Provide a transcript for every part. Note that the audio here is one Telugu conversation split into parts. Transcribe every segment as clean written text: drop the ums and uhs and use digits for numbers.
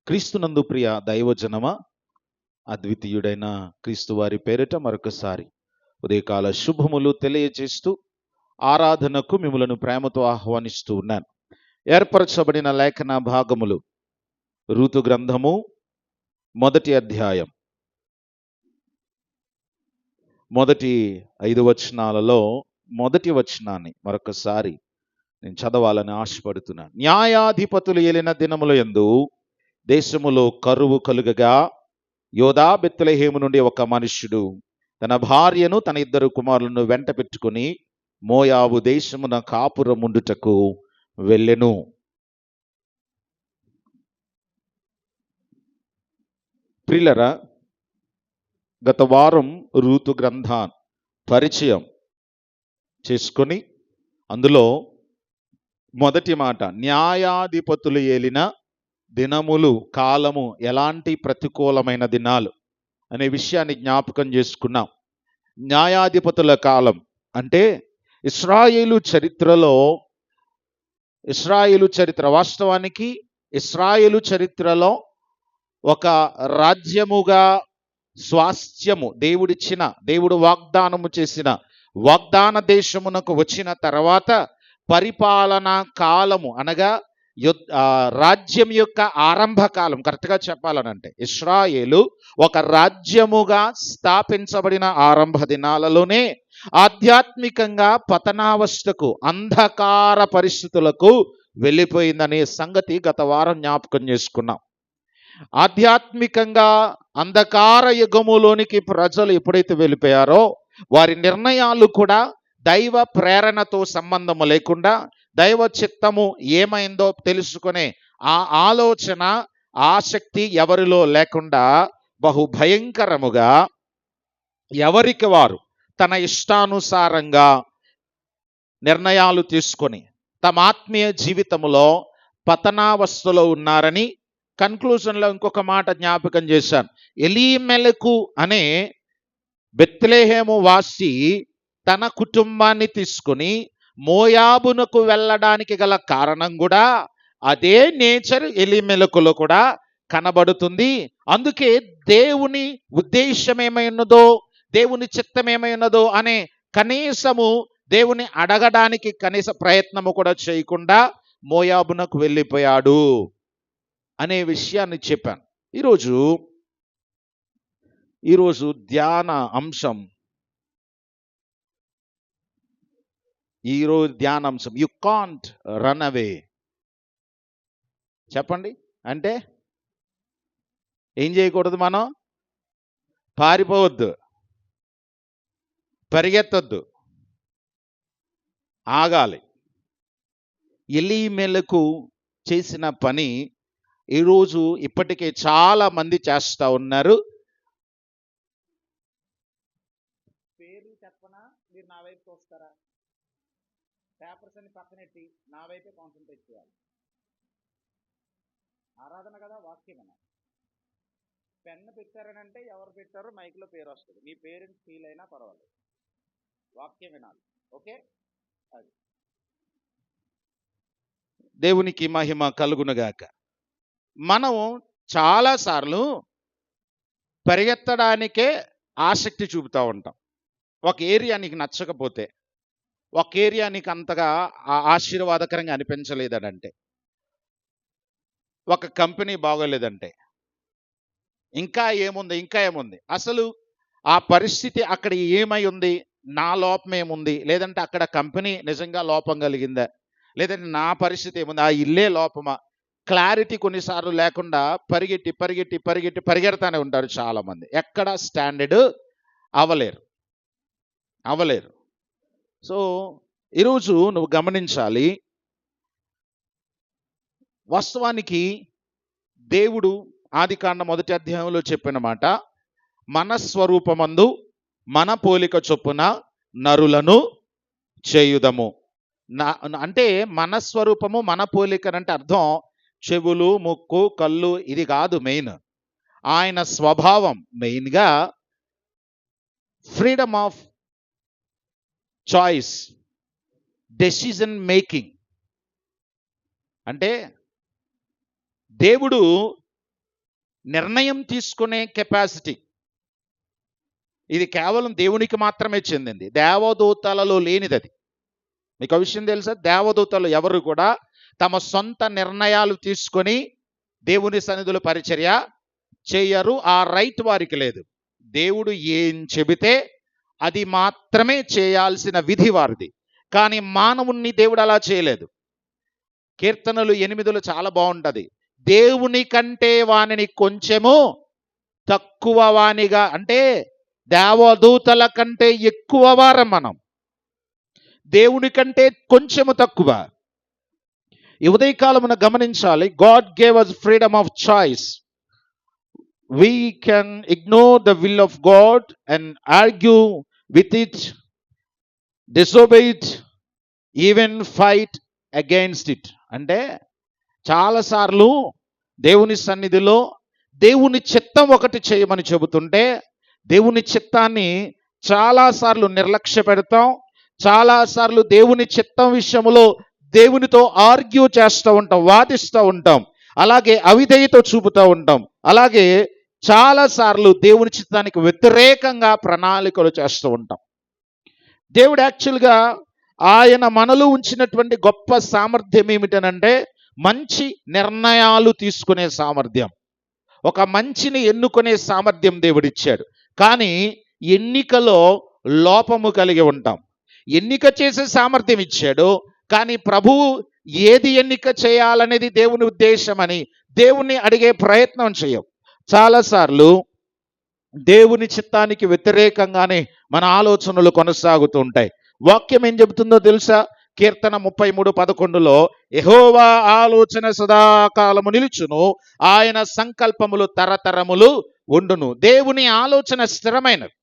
క్రీస్తునందు ప్రియ దైవజనమ, అద్వితీయుడైన క్రీస్తు వారి పేరిట మరొకసారి ఉదయకాల శుభములు తెలియజేస్తూ ఆరాధనకు మిమ్మలను ప్రేమతో ఆహ్వానిస్తూ ఉన్నాను. ఏర్పరచబడిన లేఖన భాగములు రూతు గ్రంథము 1వ అధ్యాయం మొదటి 5 వచనాలలో మొదటి వచనాన్ని మరొకసారి నేను చదవాలని ఆశపడుతున్నాను. న్యాయాధిపతులు ఏలిన దినముల యందు దేశములో కరువు కలుగగా యోదా బెత్లెహేము నుండి ఒక మనుష్యుడు తన భార్యను తన 2 కుమారులను వెంట పెట్టుకుని మోయాబు దేశమున కాపురముండుటకు వెళ్ళెను. ప్రియులరా, గత వారం రూతు గ్రంథం పరిచయం చేసుకొని అందులో మొదటి మాట న్యాయాధిపతులు ఏలిన దినములు, కాలము ఎలాంటి ప్రతికూలమైన దినాలు అనే విషయాన్ని జ్ఞాపకం చేసుకున్నాం. న్యాయాధిపతుల కాలం అంటే ఇశ్రాయేలు చరిత్ర వాస్తవానికి ఇశ్రాయేలు చరిత్రలో ఒక రాజ్యముగా స్వాస్థ్యము దేవుడు వాగ్దానము చేసిన వాగ్దాన దేశమునకు వచ్చిన తర్వాత పరిపాలనా కాలము అనగా రాజ్యం యొక్క ఆరంభ కాలం, కరెక్ట్గా చెప్పాలనంటే ఇశ్రాయేలు ఒక రాజ్యముగా స్థాపించబడిన ఆరంభ దినాలలోనే ఆధ్యాత్మికంగా పతనావస్థకు, అంధకార పరిస్థితులకు వెళ్ళిపోయిందనే సంగతి గత వారం జ్ఞాపకం చేసుకున్నాం. ఆధ్యాత్మికంగా అంధకార యుగములోనికి ప్రజలు ఎప్పుడైతే వెళ్ళిపోయారో వారి నిర్ణయాలు కూడా దైవ ప్రేరణతో సంబంధము లేకుండా దైవ చిత్తము ఏమైందో తెలుసుకునే ఆ ఆలోచన, ఆసక్తి ఎవరిలో లేకుండా బహు భయంకరముగా ఎవరికి వారు తన ఇష్టానుసారంగా నిర్ణయాలు తీసుకొని తమ ఆత్మీయ జీవితంలో పతనావస్థలో ఉన్నారని కన్క్లూజన్లో ఇంకొక మాట జ్ఞాపకం చేశాను. ఎలీమెలకు అనే బెత్లెహేము వాసి తన కుటుంబాన్ని తీసుకుని మోయాబునకు వెళ్ళడానికి గల కారణం కూడా అదే నేచర్ ఎలీమెలకులో కూడా కనబడుతుంది. అందుకే దేవుని ఉద్దేశం ఏమై ఉన్నదో, దేవుని చిత్తం ఏమై ఉన్నదో అనే కనీసము దేవుని అడగడానికి కనీస ప్రయత్నము కూడా చేయకుండా మోయాబునకు వెళ్ళిపోయాడు అనే విషయాన్ని చెప్పాను. ఈరోజు ధ్యాన అంశం యు కాంట్ రన్ అవే. చెప్పండి, అంటే ఏం చేయకూడదు? మనం పారిపోవద్దు, పరిగెత్తొద్దు, ఆగాలి. ఎలీమెలకు చేసిన పని ఈరోజు ఇప్పటికే చాలా మంది చేస్తూ ఉన్నారు. పేరు చెప్పనా? మీరు నా వైపు వస్తారా? పేపర్స్ అన్ని పక్కనెట్టి నా వైపే కాన్సన్ట్రేట్ చేయాలి. ఆరాధన కదా, వాక్యమేనా? పెన్ను పెట్టారనంటే ఎవరు పెట్టారో మైక్లో పేరు వస్తుంది. మీ పేరెంట్స్ ఫీల్ అయినా పర్వాలేదు, వాక్యం వినాలి. ఓకే, అది దేవునికి మహిమ కలుగునుగాక. మనం చాలాసార్లు పరిగెత్తడానికే ఆసక్తి చూపుతూ ఉంటాం. ఒక ఏరియా నీకు నచ్చకపోతే, ఒక ఏరియా నీకు అంతగా ఆశీర్వాదకరంగా అనిపించలేదనంటే, ఒక కంపెనీ బాగోలేదంటే, ఇంకా ఏముంది అసలు ఆ పరిస్థితి అక్కడ ఏమై ఉంది, నా లోపం ఏముంది, లేదంటే అక్కడ కంపెనీ నిజంగా లోపం కలిగిందా, లేదంటే నా పరిస్థితి ఏముంది, ఆ ఇల్లే లోపమా, క్లారిటీ కొన్నిసార్లు లేకుండా పరిగెడతానే ఉంటారు చాలామంది. ఎక్కడ స్టాండర్డ్ అవ్వలేరు. సో ఈరోజు నువ్వు గమనించాలి, వాస్తవానికి దేవుడు ఆదికాండం 1వ అధ్యాయంలో చెప్పిన మాట, మన స్వరూపమందు మన పోలిక చొప్పున నరులను చేయుదము. అంటే మన స్వరూపము మన పోలిక అంటే అర్థం చెవులు, ముక్కు, కళ్ళు ఇది కాదు మెయిన్. ఆయన స్వభావం మెయిన్గా freedom of choice, decision making. అంటే దేవుడు నిర్ణయం తీసుకునే కెపాసిటీ ఇది కేవలం దేవునికి మాత్రమే చెందింది, దేవదూతలలో లేనిది అది. మీకు ఆ విషయం తెలుసా? దేవదూతలు ఎవరు కూడా తమ సొంత నిర్ణయాలు తీసుకొని దేవుని సన్నిధిలో పరిచర్య చేయరు. ఆ రైట్ వారికి లేదు. దేవుడు ఏం చెబితే అది మాత్రమే చేయాల్సిన విధి వారిది. కానీ మానవుణ్ణి దేవుడు అలా చేయలేదు. కీర్తనలు 8లో చాలా బాగుంటుంది. దేవుని కంటే వానిని కొంచెము తక్కువ వానిగా, అంటే దేవదూతల కంటే ఎక్కువ వారం మనం, దేవుని కంటే కొంచెము తక్కువ. ఈ ఉదయకాలమున గమనించాలి, God gave us freedom of choice. We can ignore the will of God and argue with it, disobey it, even fight against it. అంటే చాలాసార్లు దేవుని సన్నిధిలో దేవుని చిత్తం ఒకటి చేయమని చెబుతుంటే దేవుని చిత్తాన్ని చాలాసార్లు నిర్లక్ష్య పెడతాం. చాలాసార్లు దేవుని చిత్తం విషయంలో దేవునితో ఆర్గ్యూ చేస్తూ ఉంటాం, వాదిస్తూ ఉంటాం, అలాగే అవిధేయత చూపుతూ ఉంటాం. అలాగే చాలాసార్లు దేవుని చిత్తానికి వ్యతిరేకంగా ప్రణాళికలు చేస్తూ ఉంటాం. దేవుడు యాక్చువల్గా ఆయన మనలో ఉంచినటువంటి గొప్ప సామర్థ్యం ఏమిటనంటే మంచి నిర్ణయాలు తీసుకునే సామర్థ్యం, ఒక మంచిని ఎన్నుకునే సామర్థ్యం దేవుడిచ్చాడు. కానీ ఎన్నికలో లోపము కలిగి ఉంటాం. ఎన్నిక చేసే సామర్థ్యం ఇచ్చాడు, కానీ ప్రభువు ఏది ఎన్నిక చేయాలనేది దేవుని ఉద్దేశమని దేవుణ్ణి అడిగే ప్రయత్నం చేయం. చాలాసార్లు దేవుని చిత్తానికి వ్యతిరేకంగానే మన ఆలోచనలు కొనసాగుతూ ఉంటాయి. వాక్యం ఏం చెబుతుందో తెలుసా? కీర్తన 33:11లో యెహోవా ఆలోచన సదాకాలము నిలుచును, ఆయన సంకల్పములు తరతరములు ఉండును. దేవుని ఆలోచన స్థిరమైనది,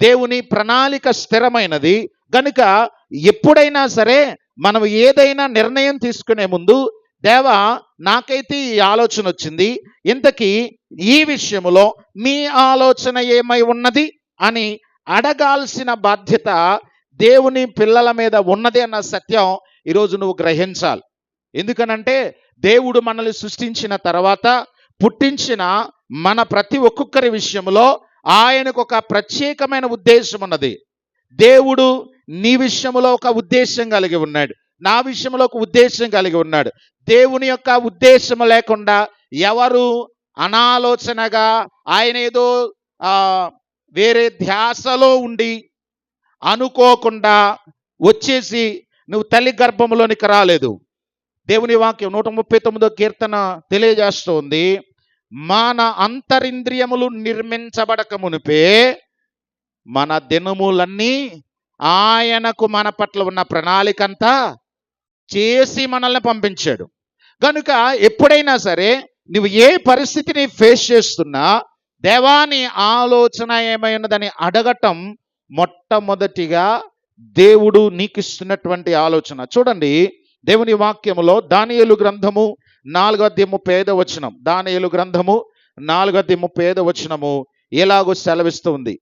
దేవుని ప్రణాళిక స్థిరమైనది. కనుక ఎప్పుడైనా సరే మనం ఏదైనా నిర్ణయం తీసుకునే ముందు, దేవా నాకైతే ఈ ఆలోచన వచ్చింది, ఇంతకీ ఈ విషయంలో మీ ఆలోచన ఏమై ఉన్నది అని అడగాల్సిన బాధ్యత దేవుని పిల్లల మీద ఉన్నది అన్న సత్యం ఈరోజు నువ్వు గ్రహించాలి. ఎందుకనంటే దేవుడు మనల్ని సృష్టించిన తర్వాత పుట్టించిన మన ప్రతి ఒక్కొక్కరి విషయంలో ఆయనకు ఒక ప్రత్యేకమైన ఉద్దేశం ఉన్నది. దేవుడు నీ విషయంలో ఒక ఉద్దేశం కలిగి ఉన్నాడు, నా విషయంలో ఒక ఉద్దేశం కలిగి ఉన్నాడు. దేవుని యొక్క ఉద్దేశం లేకుండా ఎవరు అనాలోచనగా ఆయన ఏదో వేరే ధ్యాసలో ఉండి అనుకోకుండా వచ్చేసి నువ్వు తల్లి గర్భంలోనికి రాలేదు. దేవుని వాక్యం 139వ కీర్తన తెలియజేస్తుంది, మన అంతరింద్రియములు నిర్మించబడక మునిపే మన దినములన్నీ ఆయనకు మన పట్ల ఉన్న ప్రణాళికంతా చేసి మనల్ని పంపించాడు. కనుక ఎప్పుడైనా సరే నువ్వు ఏ పరిస్థితిని ఫేస్ చేస్తున్నా దేవాని ఆలోచన ఏమై ఉన్నదని అడగటం మొట్టమొదటిగా దేవుడు నీకు ఇస్తున్నటువంటి ఆలోచన. చూడండి దేవుని వాక్యములో దానియేలు గ్రంథము 4:35 దానియేలు గ్రంథము 4:35 ఎలాగో సెలవిస్తుంది,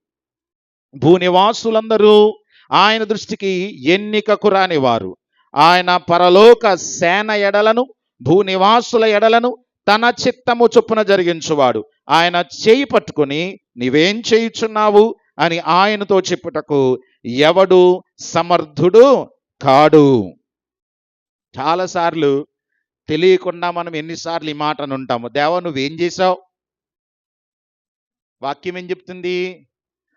భూనివాసులందరూ ఆయన దృష్టికి ఎన్నికకు రాని వారు, ఆయన పరలోక సేన ఎడలను భూనివాసుల ఎడలను తన చిత్తము చొప్పున జరిగించువాడు. ఆయన చేయి పట్టుకొని నీవేం చేయుచున్నావు అని ఆయనతో చెప్పుటకు ఎవడు సమర్థుడు కాడు. చాలాసార్లు తెలియకుండా మనం ఎన్నిసార్లు ఈ మాట ఉంటాము, దేవా నువ్వేం చేశావు? వాక్యం ఏం చెప్తుంది?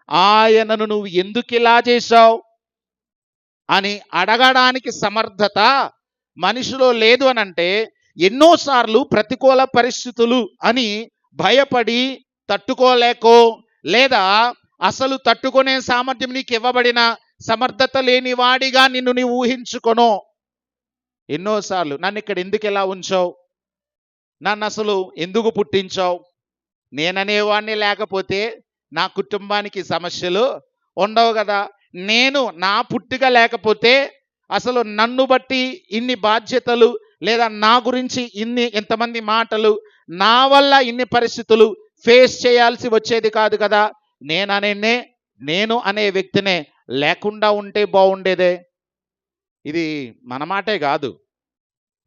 ఆయనను నువ్వు ఎందుకు ఇలా చేశావు అని అడగడానికి సమర్థత మనిషిలో లేదు అని అంటే ఎన్నోసార్లు ప్రతికూల పరిస్థితులు అని భయపడి తట్టుకోలేకో, లేదా అసలు తట్టుకునే సామర్థ్యం నీకు ఇవ్వబడిన సమర్థత లేని వాడిగా నిన్ను నీవు ఊహించుకొను. ఎన్నోసార్లు నన్ను ఇక్కడ ఎందుకు ఇలా ఉంచావు, నన్ను అసలు ఎందుకు పుట్టించావు, నేననేవాడిని లేకపోతే నా కుటుంబానికి సమస్యలు ఉండవు కదా, నేను నా పుట్టుక లేకపోతే అసలు నన్ను బట్టి ఇన్ని బాధ్యతలు, లేదా నా గురించి ఇంతమంది మాటలు, నా వల్ల ఇన్ని పరిస్థితులు ఫేస్ చేయాల్సి వచ్చేది కాదు కదా, నేను అనే వ్యక్తినే లేకుండా ఉంటే బాగుండేదే. ఇది మన మాటే కాదు,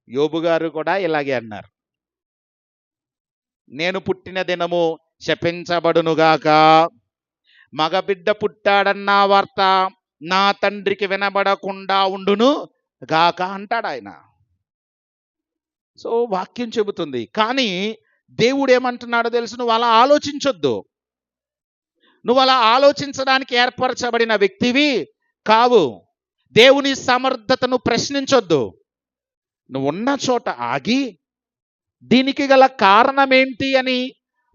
యోబు గారు కూడా ఇలాగే అన్నారు. నేను పుట్టిన దినము శపించబడునుగాక, మగబిడ్డ పుట్టాడన్న వార్త నా తండ్రికి వినబడకుండా ఉండును గాక అంటాడు ఆయన. సో వాక్యం చెబుతుంది. కానీ దేవుడు ఏమంటున్నాడో తెలుసు, నువ్వు అలా ఆలోచించొద్దు. నువ్వు అలా ఆలోచించడానికి ఏర్పరచబడిన వ్యక్తివి కావు. దేవుని సమర్థతను ప్రశ్నించొద్దు. నువ్వు ఉన్న చోట ఆగి దీనికి గల కారణమేంటి అని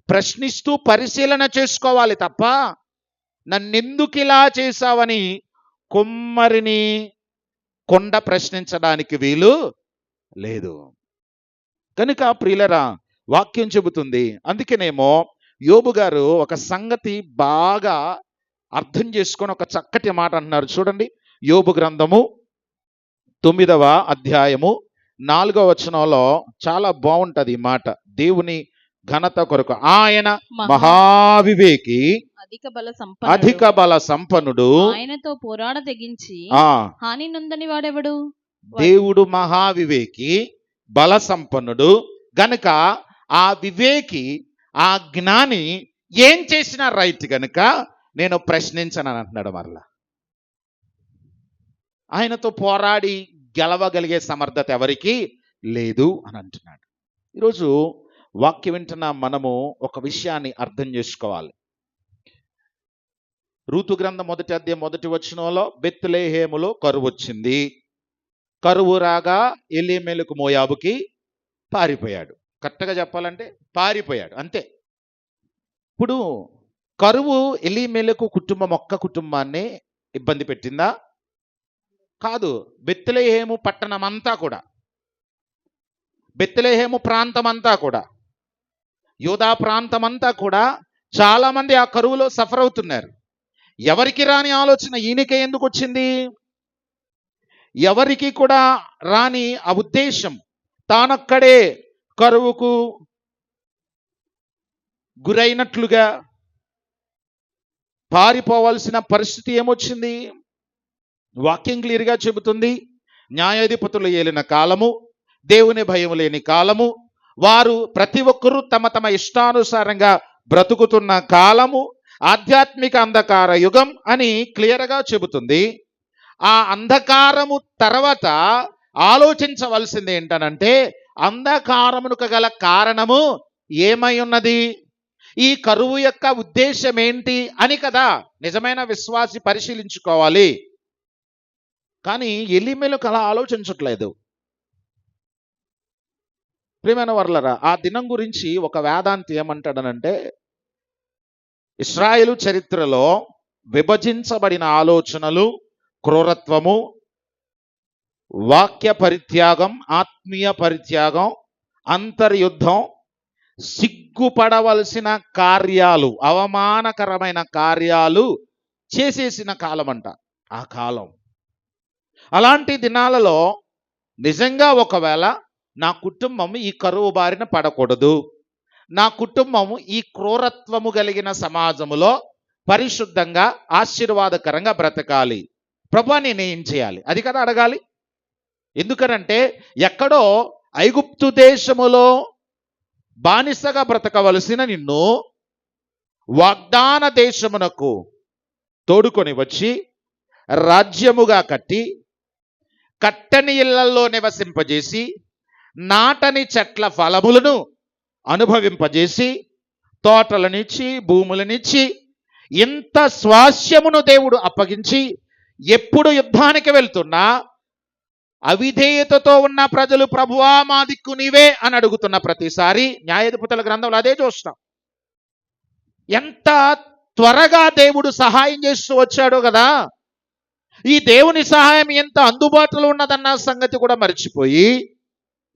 ప్రశ్నిస్తూ పరిశీలన చేసుకోవాలి తప్ప, నన్నెందుకు ఇలా చేశావని కుమ్మరిని కొండ ప్రశ్నించడానికి వీలు లేదు. కనుక ప్రియులరా, వాక్యం చెబుతుంది. అందుకనేమో యోబు గారు ఒక సంగతి బాగా అర్థం చేసుకొని ఒక చక్కటి మాట అంటున్నారు. చూడండి, యోబు గ్రంథము 9వ అధ్యాయము 4వ వచనంలో చాలా బాగుంటది ఈ మాట. దేవుని ఘనత కొరకు ఆయన మహావివేకి, అధిక బల సంపన్నుడు, ఆయనతో పోరాడ తెగించి హాని నొందని వాడెవడు? దేవుడు మహావివేకి, బల సంపన్నుడు గనుక ఆ వివేకి, ఆ జ్ఞాని ఏం చేసినా రైట్ గనుక నేను ప్రశ్నించను అంటున్నాడు. మరలా ఆయనతో పోరాడి గెలవగలిగే సమర్థత ఎవరికి లేదు అని అంటున్నాడు. ఈరోజు వాక్యం వింటున్న మనము ఒక విషయాన్ని అర్థం చేసుకోవాలి. రూతు గ్రంథం 1వ అధ్యాయం 1వ వచనంలో బెత్లెహేములో కరువు వచ్చింది. కరువు రాగా ఎలీమెలకు మోయాబుకి పారిపోయాడు. కరెక్ట్గా చెప్పాలంటే పారిపోయాడు అంతే. ఇప్పుడు కరువు ఎలీమెలకు కుటుంబం, ఒక్క కుటుంబాన్ని ఇబ్బంది పెట్టిందా? కాదు. బెత్లెహేము పట్టణం అంతా కూడా, బెత్లెహేము ప్రాంతం అంతా కూడా, యూదా ప్రాంతం అంతా కూడా చాలా మంది ఆ కరువులో సఫర్ అవుతున్నారు. ఎవరికి రాని ఆలోచన ఈయనకే ఎందుకు వచ్చింది? ఎవరికి కూడా రాని ఆ ఉద్దేశం, తానొక్కడే కరువుకు గురైనట్లుగా పారిపోవాల్సిన పరిస్థితి ఏమొచ్చింది? వాక్యం క్లియర్గా చెబుతుంది. న్యాయాధిపతులు ఏలిన కాలము, దేవుని భయం లేని కాలము, వారు ప్రతి ఒక్కరూ తమ తమ ఇష్టానుసారంగా బ్రతుకుతున్న కాలము, ఆధ్యాత్మిక అంధకార యుగం అని క్లియర్గా చెబుతుంది. ఆ అంధకారము తర్వాత ఆలోచించవలసింది ఏంటనంటే, అంధకారమునకు గల కారణము ఏమై ఉన్నది, ఈ కరువు యొక్క ఉద్దేశం ఏంటి అని కదా నిజమైన విశ్వాసి పరిశీలించుకోవాలి. కానీ ఎలీమెలకు అలా ఆలోచించట్లేదు. ప్రియమైన వర్లరా, ఆ దినం గురించి ఒక వేదాంతి ఏమంటాడనంటే, ఇశ్రాయేలు చరిత్రలో విభజించబడిన ఆలోచనలు, క్రూరత్వము, వాక్య పరిత్యాగం, ఆత్మీయ పరిత్యాగం, అంతర్యుద్ధం, సిగ్గుపడవలసిన కార్యాలు, అవమానకరమైన కార్యాలు చేసేసిన కాలం అంట ఆ కాలం. అలాంటి దినాలలో నిజంగా ఒకవేళ నా కుటుంబం ఈ కరువు బారిన పడకూడదు, నా కుటుంబము ఈ క్రూరత్వము కలిగిన సమాజములో పరిశుద్ధంగా ఆశీర్వాదకరంగా బ్రతకాలి, ప్రభువా నేనేం చేయాలి? అది కదా అడగాలి. ఎందుకనంటే ఎక్కడో ఐగుప్తు దేశములో బానిసగా బ్రతకవలసిన నిన్ను వాగ్దాన దేశమునకు తోడుకొని వచ్చి రాజ్యముగా కట్టి, కట్టని ఇళ్లలో నివసింపజేసి, నాటని చెట్ల ఫలములను అనుభవింపజేసి, తోటలనిచ్చి, భూములనిచ్చి, ఇంత స్వాస్యమును దేవుడు అప్పగించి, ఎప్పుడు యుద్ధానికి వెళ్తున్నా అవిధేయతతో ఉన్న ప్రజలు ప్రభువా మా దిక్కు నీవే అని అడుగుతున్న ప్రతిసారి న్యాయాధిపతుల గ్రంథంలో అదే చూస్తాం. ఎంత త్వరగా దేవుడు సహాయం చేస్తూ వచ్చాడో కదా. ఈ దేవుని సహాయం ఎంత అందుబాటులో ఉన్నదన్న సంగతి కూడా మర్చిపోయి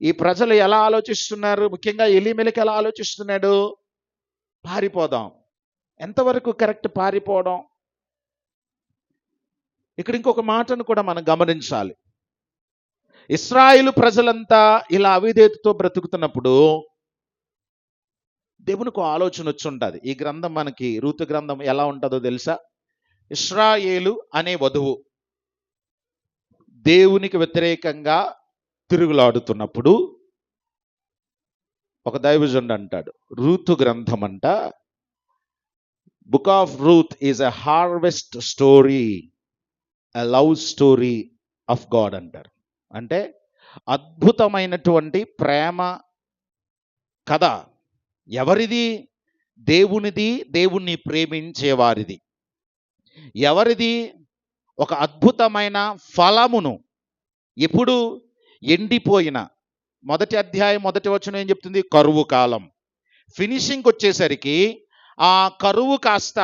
ఈ ప్రజలు ఎలా ఆలోచిస్తున్నారు, ముఖ్యంగా ఎలీమెలకు ఎలా ఆలోచిస్తున్నాడు? పారిపోదాం. ఎంతవరకు కరెక్ట్ పారిపోవడం? ఇక్కడ ఇంకొక మాటను కూడా మనం గమనించాలి. ఇశ్రాయేలు ప్రజలంతా ఇలా అవిధేయతతో బ్రతుకుతున్నప్పుడు దేవునికి ఆలోచన వచ్చి ఉంటుంది. ఈ గ్రంథం మనకి రూతు గ్రంథం ఎలా ఉంటుందో తెలుసా? ఇశ్రాయేలు అనే వధువు దేవునికి వ్యతిరేకంగా తిరుగులాడుతున్నప్పుడు ఒక దైవజనుడు అంటాడు, రూతు గ్రంథం అంట, book of Ruth is a harvest story, a love story of God అంటారు. అంటే అద్భుతమైనటువంటి ప్రేమ కథ. ఎవరిది? దేవునిది, దేవుణ్ణి ప్రేమించేవారిది. ఎవరిది? ఒక అద్భుతమైన ఫలమును, ఎప్పుడు ఎండిపోయిన, మొదటి అధ్యాయం మొదటి వచనం ఏం చెప్తుంది? కరువు కాలం. ఫినిషింగ్కి వచ్చేసరికి ఆ కరువు కాస్త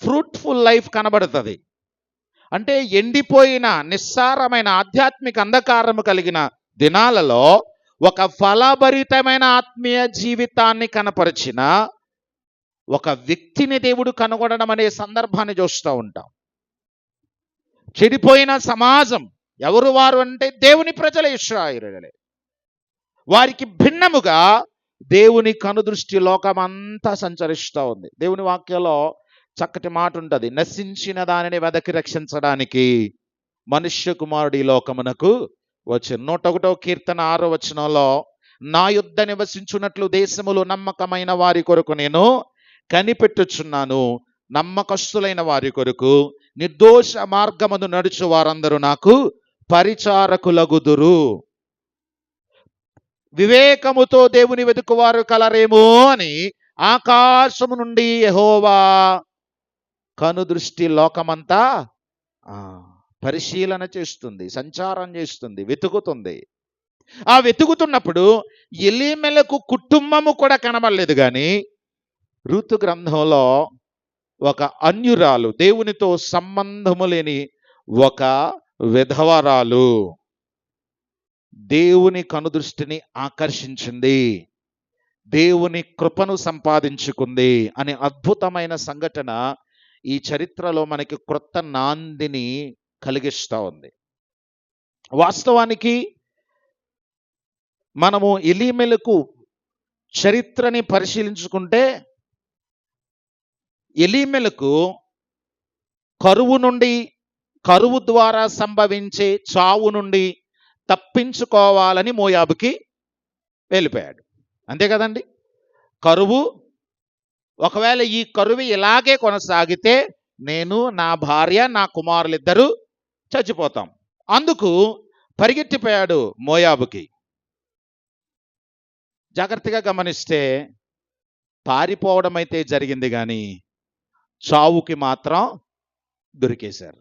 ఫ్రూట్ఫుల్ లైఫ్ కనబడుతుంది. అంటే ఎండిపోయిన నిస్సారమైన ఆధ్యాత్మిక అంధకారము కలిగిన దినాలలో ఒక ఫలభరితమైన ఆత్మీయ జీవితాన్ని కనపరిచిన ఒక వ్యక్తిని దేవుడు కనుగొనడం అనే సందర్భాన్ని చూస్తూ ఉంటాం. చెడిపోయిన సమాజం ఎవరు వారు అంటే దేవుని ప్రజల ఇశ్రాయేలులే. వారికి భిన్నముగా దేవుని కనుదృష్టి లోకమంతా సంచరిస్తూ ఉంది. దేవుని వాక్యంలో చక్కటి మాట ఉంటుంది, నశించిన దానిని వెదకి రక్షించడానికి మనుష్య కుమారుడు ఈ లోకమునకు వచ్చి. 101వ కీర్తన 6వ వచనంలో, నా యుద్ధ నివసించున్నట్లు దేశములు నమ్మకమైన వారి కొరకు నేను కనిపెట్టుచున్నాను, నమ్మకస్తులైన వారి కొరకు నిర్దోష మార్గమును నడుచు వారందరూ నాకు పరిచారకులగుదురు. వివేకముతో దేవుని వెతుకువారు కలరేమో అని ఆకాశము నుండి యెహోవా కనుదృష్టి లోకమంతా పరిశీలన చేస్తుంది, సంచారం చేస్తుంది, వెతుకుతుంది. ఆ వెతుకుతున్నప్పుడు ఎలీమెలకు కుటుంబము కూడా కనబడలేదు, కానీ రూతు గ్రంథంలో ఒక అన్యురాలు, దేవునితో సంబంధము లేని ఒక విధవరాలు దేవుని కనుదృష్టిని ఆకర్షించింది, దేవుని కృపను సంపాదించుకుంది అనే అద్భుతమైన సంఘటన ఈ చరిత్రలో మనకి క్రొత్త నాందిని కలిగిస్తూ ఉంది. వాస్తవానికి మనము ఎలీమెలకు చరిత్రని పరిశీలించుకుంటే, ఎలీమెలకు కరువు ద్వారా సంభవించే చావు నుండి తప్పించుకోవాలని మోయాబుకి వెళ్ళిపోయాడు. అంతే కదండి? కరువు, ఒకవేళ ఈ కరువు ఇలాగే కొనసాగితే నేను, నా భార్య, నా కుమారులిద్దరూ చచ్చిపోతాం. అందుకు పరిగెత్తిపోయాడు మోయాబుకి. జాగ్రత్తగా గమనిస్తే పారిపోవడం అయితే జరిగింది, కానీ చావుకి మాత్రం దొరికేశారు.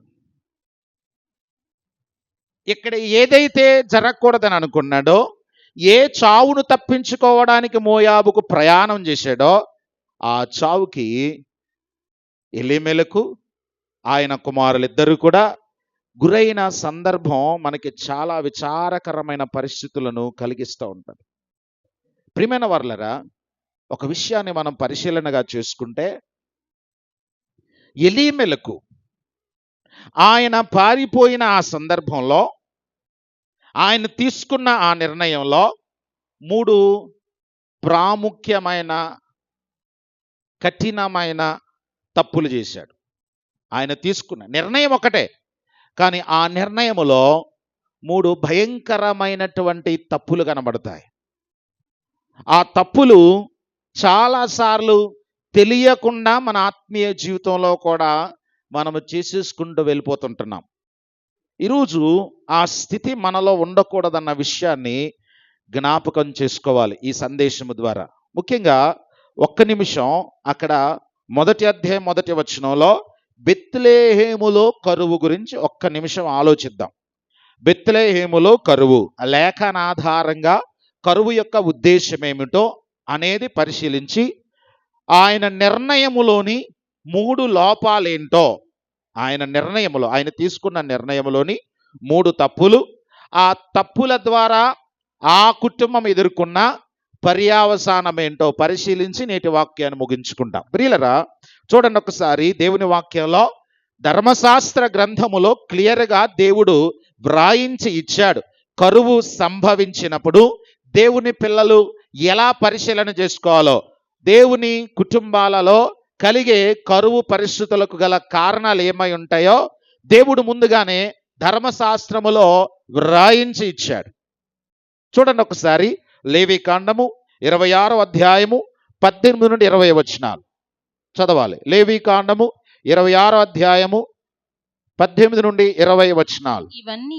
ఇక్కడ ఏదైతే జరగకూడదని అనుకున్నాడో, ఏ చావును తప్పించుకోవడానికి మోయాబుకు ప్రయాణం చేశాడో, ఆ చావుకి ఎలీమెలకు ఆయన కుమారులిద్దరూ కూడా గురైన సందర్భం మనకి చాలా విచారకరమైన పరిస్థితులను కలిగిస్తూ ఉంటుంది. ప్రియమైన వర్లరా, ఒక విషయాన్ని మనం పరిశీలనగా చేసుకుంటే, ఎలీమెలకు ఆయన పారిపోయిన ఆ సందర్భంలో, ఆయన తీసుకున్న ఆ నిర్ణయంలో 3 ప్రాముఖ్యమైన కఠినమైన తప్పులు చేశాడు. ఆయన తీసుకున్న నిర్ణయం ఒకటే, కానీ ఆ నిర్ణయములో 3 భయంకరమైనటువంటి తప్పులు కనబడతాయి. ఆ తప్పులు చాలాసార్లు తెలియకుండా మన ఆత్మీయ జీవితంలో కూడా మనము చేసేసుకుంటూ వెళ్ళిపోతుంటున్నాం. ఈరోజు ఆ స్థితి మనలో ఉండకూడదన్న విషయాన్ని జ్ఞాపకం చేసుకోవాలి ఈ సందేశము ద్వారా. ముఖ్యంగా 1 నిమిషం అక్కడ మొదటి అధ్యాయం మొదటి వచనంలో బెత్లెహేములో కరువు గురించి 1 నిమిషం ఆలోచిద్దాం. బెత్లెహేములో కరువు, లేఖనాధారంగా కరువు యొక్క ఉద్దేశం ఏమిటో అనేది పరిశీలించి, ఆయన నిర్ణయములోని 3 లోపాలేంటో, ఆయన తీసుకున్న నిర్ణయములోని 3 తప్పులు, ఆ తప్పుల ద్వారా ఆ కుటుంబం ఎదుర్కొన్న పర్యావసానం ఏంటో పరిశీలించి నేటి వాక్యాన్ని ముగించుకుంటాం. ప్రియులరా, చూడండి ఒకసారి దేవుని వాక్యంలో, ధర్మశాస్త్ర గ్రంథములో క్లియర్గా దేవుడు వ్రాయించి ఇచ్చాడు. కరువు సంభవించినప్పుడు దేవుని పిల్లలు ఎలా పరిశీలన చేసుకోవాలో, దేవుని కుటుంబాలలో కలిగే కరువు పరిస్థితులకు గల కారణాలు ఏమై ఉంటాయో దేవుడు ముందుగానే ధర్మశాస్త్రములో వ్రాయించి ఇచ్చాడు. చూడండి ఒకసారి, లేవి కాండము 26వ అధ్యాయము 18 నుండి 20 వచనాలు చదవాలి. లేవీ కాండము 26వ అధ్యాయము 18 నుండి 20 వచనాలు. ఇవన్నీ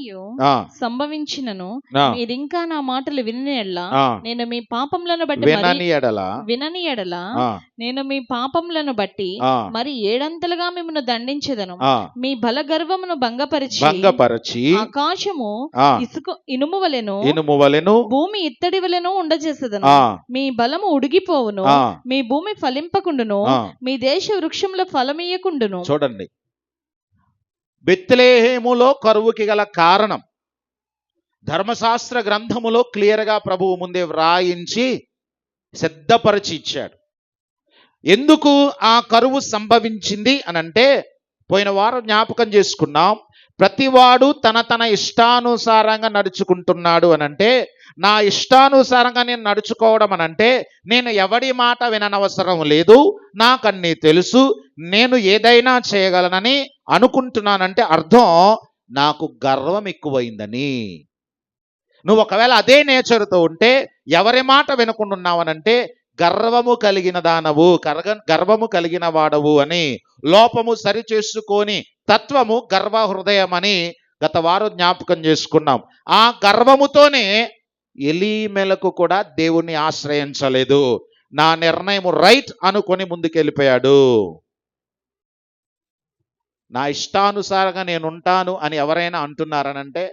ఆ, సంభవించినను ఆ, మీరింకా నా మాటలు వినని ఎడల ఆ. నేను మీ పాపములను బట్టి వినని ఎడల వినని ఎడల ఆ, నేను మీ పాపములను బట్టి ఆ, మరి ఏడంతలుగా మిమ్మల్ని దండించెదను. ఆ, మీ బల గర్వమును భంగపరిచి భంగపరచి ఆకాశము ఆ, ఇనుము వలెను ఇనుము వలెను భూమి ఇత్తడి వలెను ఉండజేసేదను. ఆ, మీ బలము ఉడిగిపోవును, ఆ, మీ భూమి ఫలింపకుండును, ఆ. మీ దేశ వృక్షముల ఫలమీయకుండును. చూడండి, బెత్లెహేములో కరువుకి గల కారణం ధర్మశాస్త్ర గ్రంథములో క్లియర్గా ప్రభువు ముందే వ్రాయించి సిద్ధపరిచి ఇచ్చాడు. ఎందుకు ఆ కరువు సంభవించింది అనంటే, పోయిన వారం జ్ఞాపకం చేసుకున్నాం, ప్రతివాడు తన తన ఇష్టానుసారంగా నడుచుకుంటున్నాడు అనంటే, నా ఇష్టానుసారంగా నేను నడుచుకోవడం అనంటే నేను ఎవడి మాట విననవసరం లేదు, నాకు అన్నీ తెలుసు, నేను ఏదైనా చేయగలనని అనుకుంటున్నానంటే అర్థం నాకు గర్వం ఎక్కువైందని. నువ్వు ఒకవేళ అదే నేచర్తో ఉంటే, ఎవరి మాట వినకుండున్నావనంటే గర్వము కలిగిన దానవు, గర్వము కలిగిన వాడవు అని లోపము సరి చేసుకొని తత్వము గర్వ హృదయం అని గత వారం జ్ఞాపకం చేసుకున్నాం. ఆ గర్వముతోనే ఎలీమెలకు కూడా దేవుణ్ణి ఆశ్రయించలేదు. నా నిర్ణయం రైట్ అనుకొని ముందుకెళ్ళిపోయాడు. నా ఇష్టానుసారంగా నేను ఉంటాను అని ఎవరైనా అంటున్నారనంటే,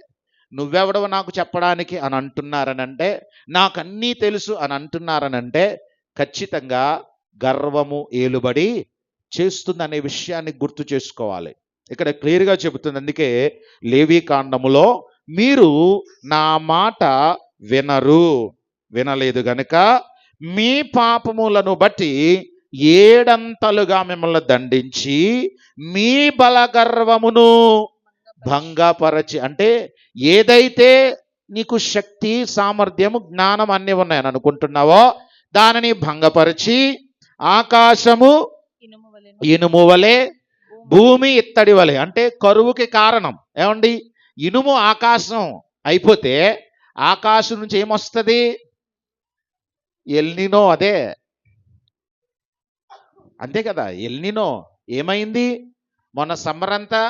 నువ్వెవడవు నాకు చెప్పడానికి అని అంటున్నారనంటే, నాకు అన్నీ తెలుసు అని అంటున్నారనంటే ఖచ్చితంగా గర్వము ఏలుబడి చేస్తుందనే విషయాన్ని గుర్తు చేసుకోవాలి. ఇక్కడ క్లియర్గా చెబుతుంది. అందుకే లేవీ కాండములో మీరు నా మాట వినలేదు గనుక మీ పాపములను బట్టి ఏడంతలుగా మిమ్మల్ని దండించి మీ బలగర్వమును భంగపరచి, అంటే ఏదైతే నీకు శక్తి, సామర్థ్యము, జ్ఞానం అన్నీ ఉన్నాయని అనుకుంటున్నావో దానిని భంగపరిచి ఆకాశము ఇనుము వలె భూమి ఇత్తడి వలె, అంటే కరువుకి కారణం ఏమండి? ఇనుము ఆకాశం అయిపోతే ఆకాశం నుంచి ఏమొస్తుంది? ఎల్నినో. అదే అంతే కదా, ఎల్నినో. ఏమైంది మొన్న సమ్మర్ అంతా?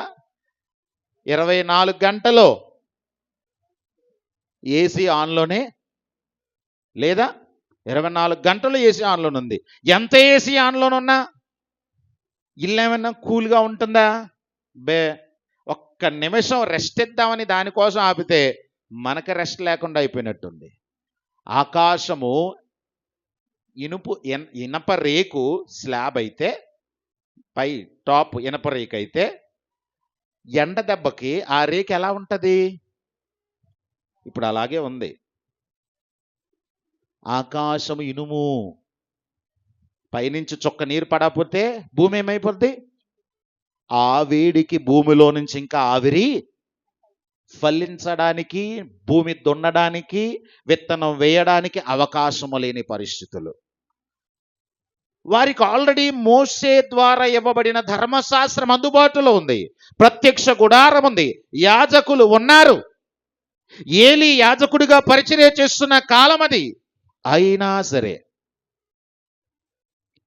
24 గంటలు ఏసీ ఆన్లోనే లేదా? 24 గంటలు ఏసీ ఆన్లోనే ఉంది. ఎంత ఏసీ ఆన్లోనున్నా ఇల్లు ఏమన్నా కూల్గా ఉంటుందా? ఒక్క నిమిషం రెస్ట్ ఇద్దామని దానికోసం ఆపితే మనకి రెస్ట్ లేకుండా అయిపోయినట్టుంది. ఆకాశము ఇనప రేకు స్లాబ్ అయితే, పై టాప్ ఇనప రేకు అయితే ఎండ దెబ్బకి ఆ రేకు ఎలా ఉంటుంది? ఇప్పుడు అలాగే ఉంది. ఆకాశం ఇనుము, పైనుంచి చొక్క నీరు పడకపోతే భూమి ఏమైపోద్ది? ఆ వేడికి భూమిలో నుంచి ఇంకా ఆవిరి ఫలించడానికి, భూమి దున్నడానికి, విత్తనం వేయడానికి అవకాశము లేని పరిస్థితులు. వారికి ఆల్రెడీ మోషే ద్వారా ఇవ్వబడిన ధర్మశాస్త్రం అందుబాటులో ఉంది, ప్రత్యక్ష గుడారం ఉంది, యాజకులు ఉన్నారు, ఏలీ యాజకుడిగా పరిచర్య చేస్తున్న కాలం అది. అయినా సరే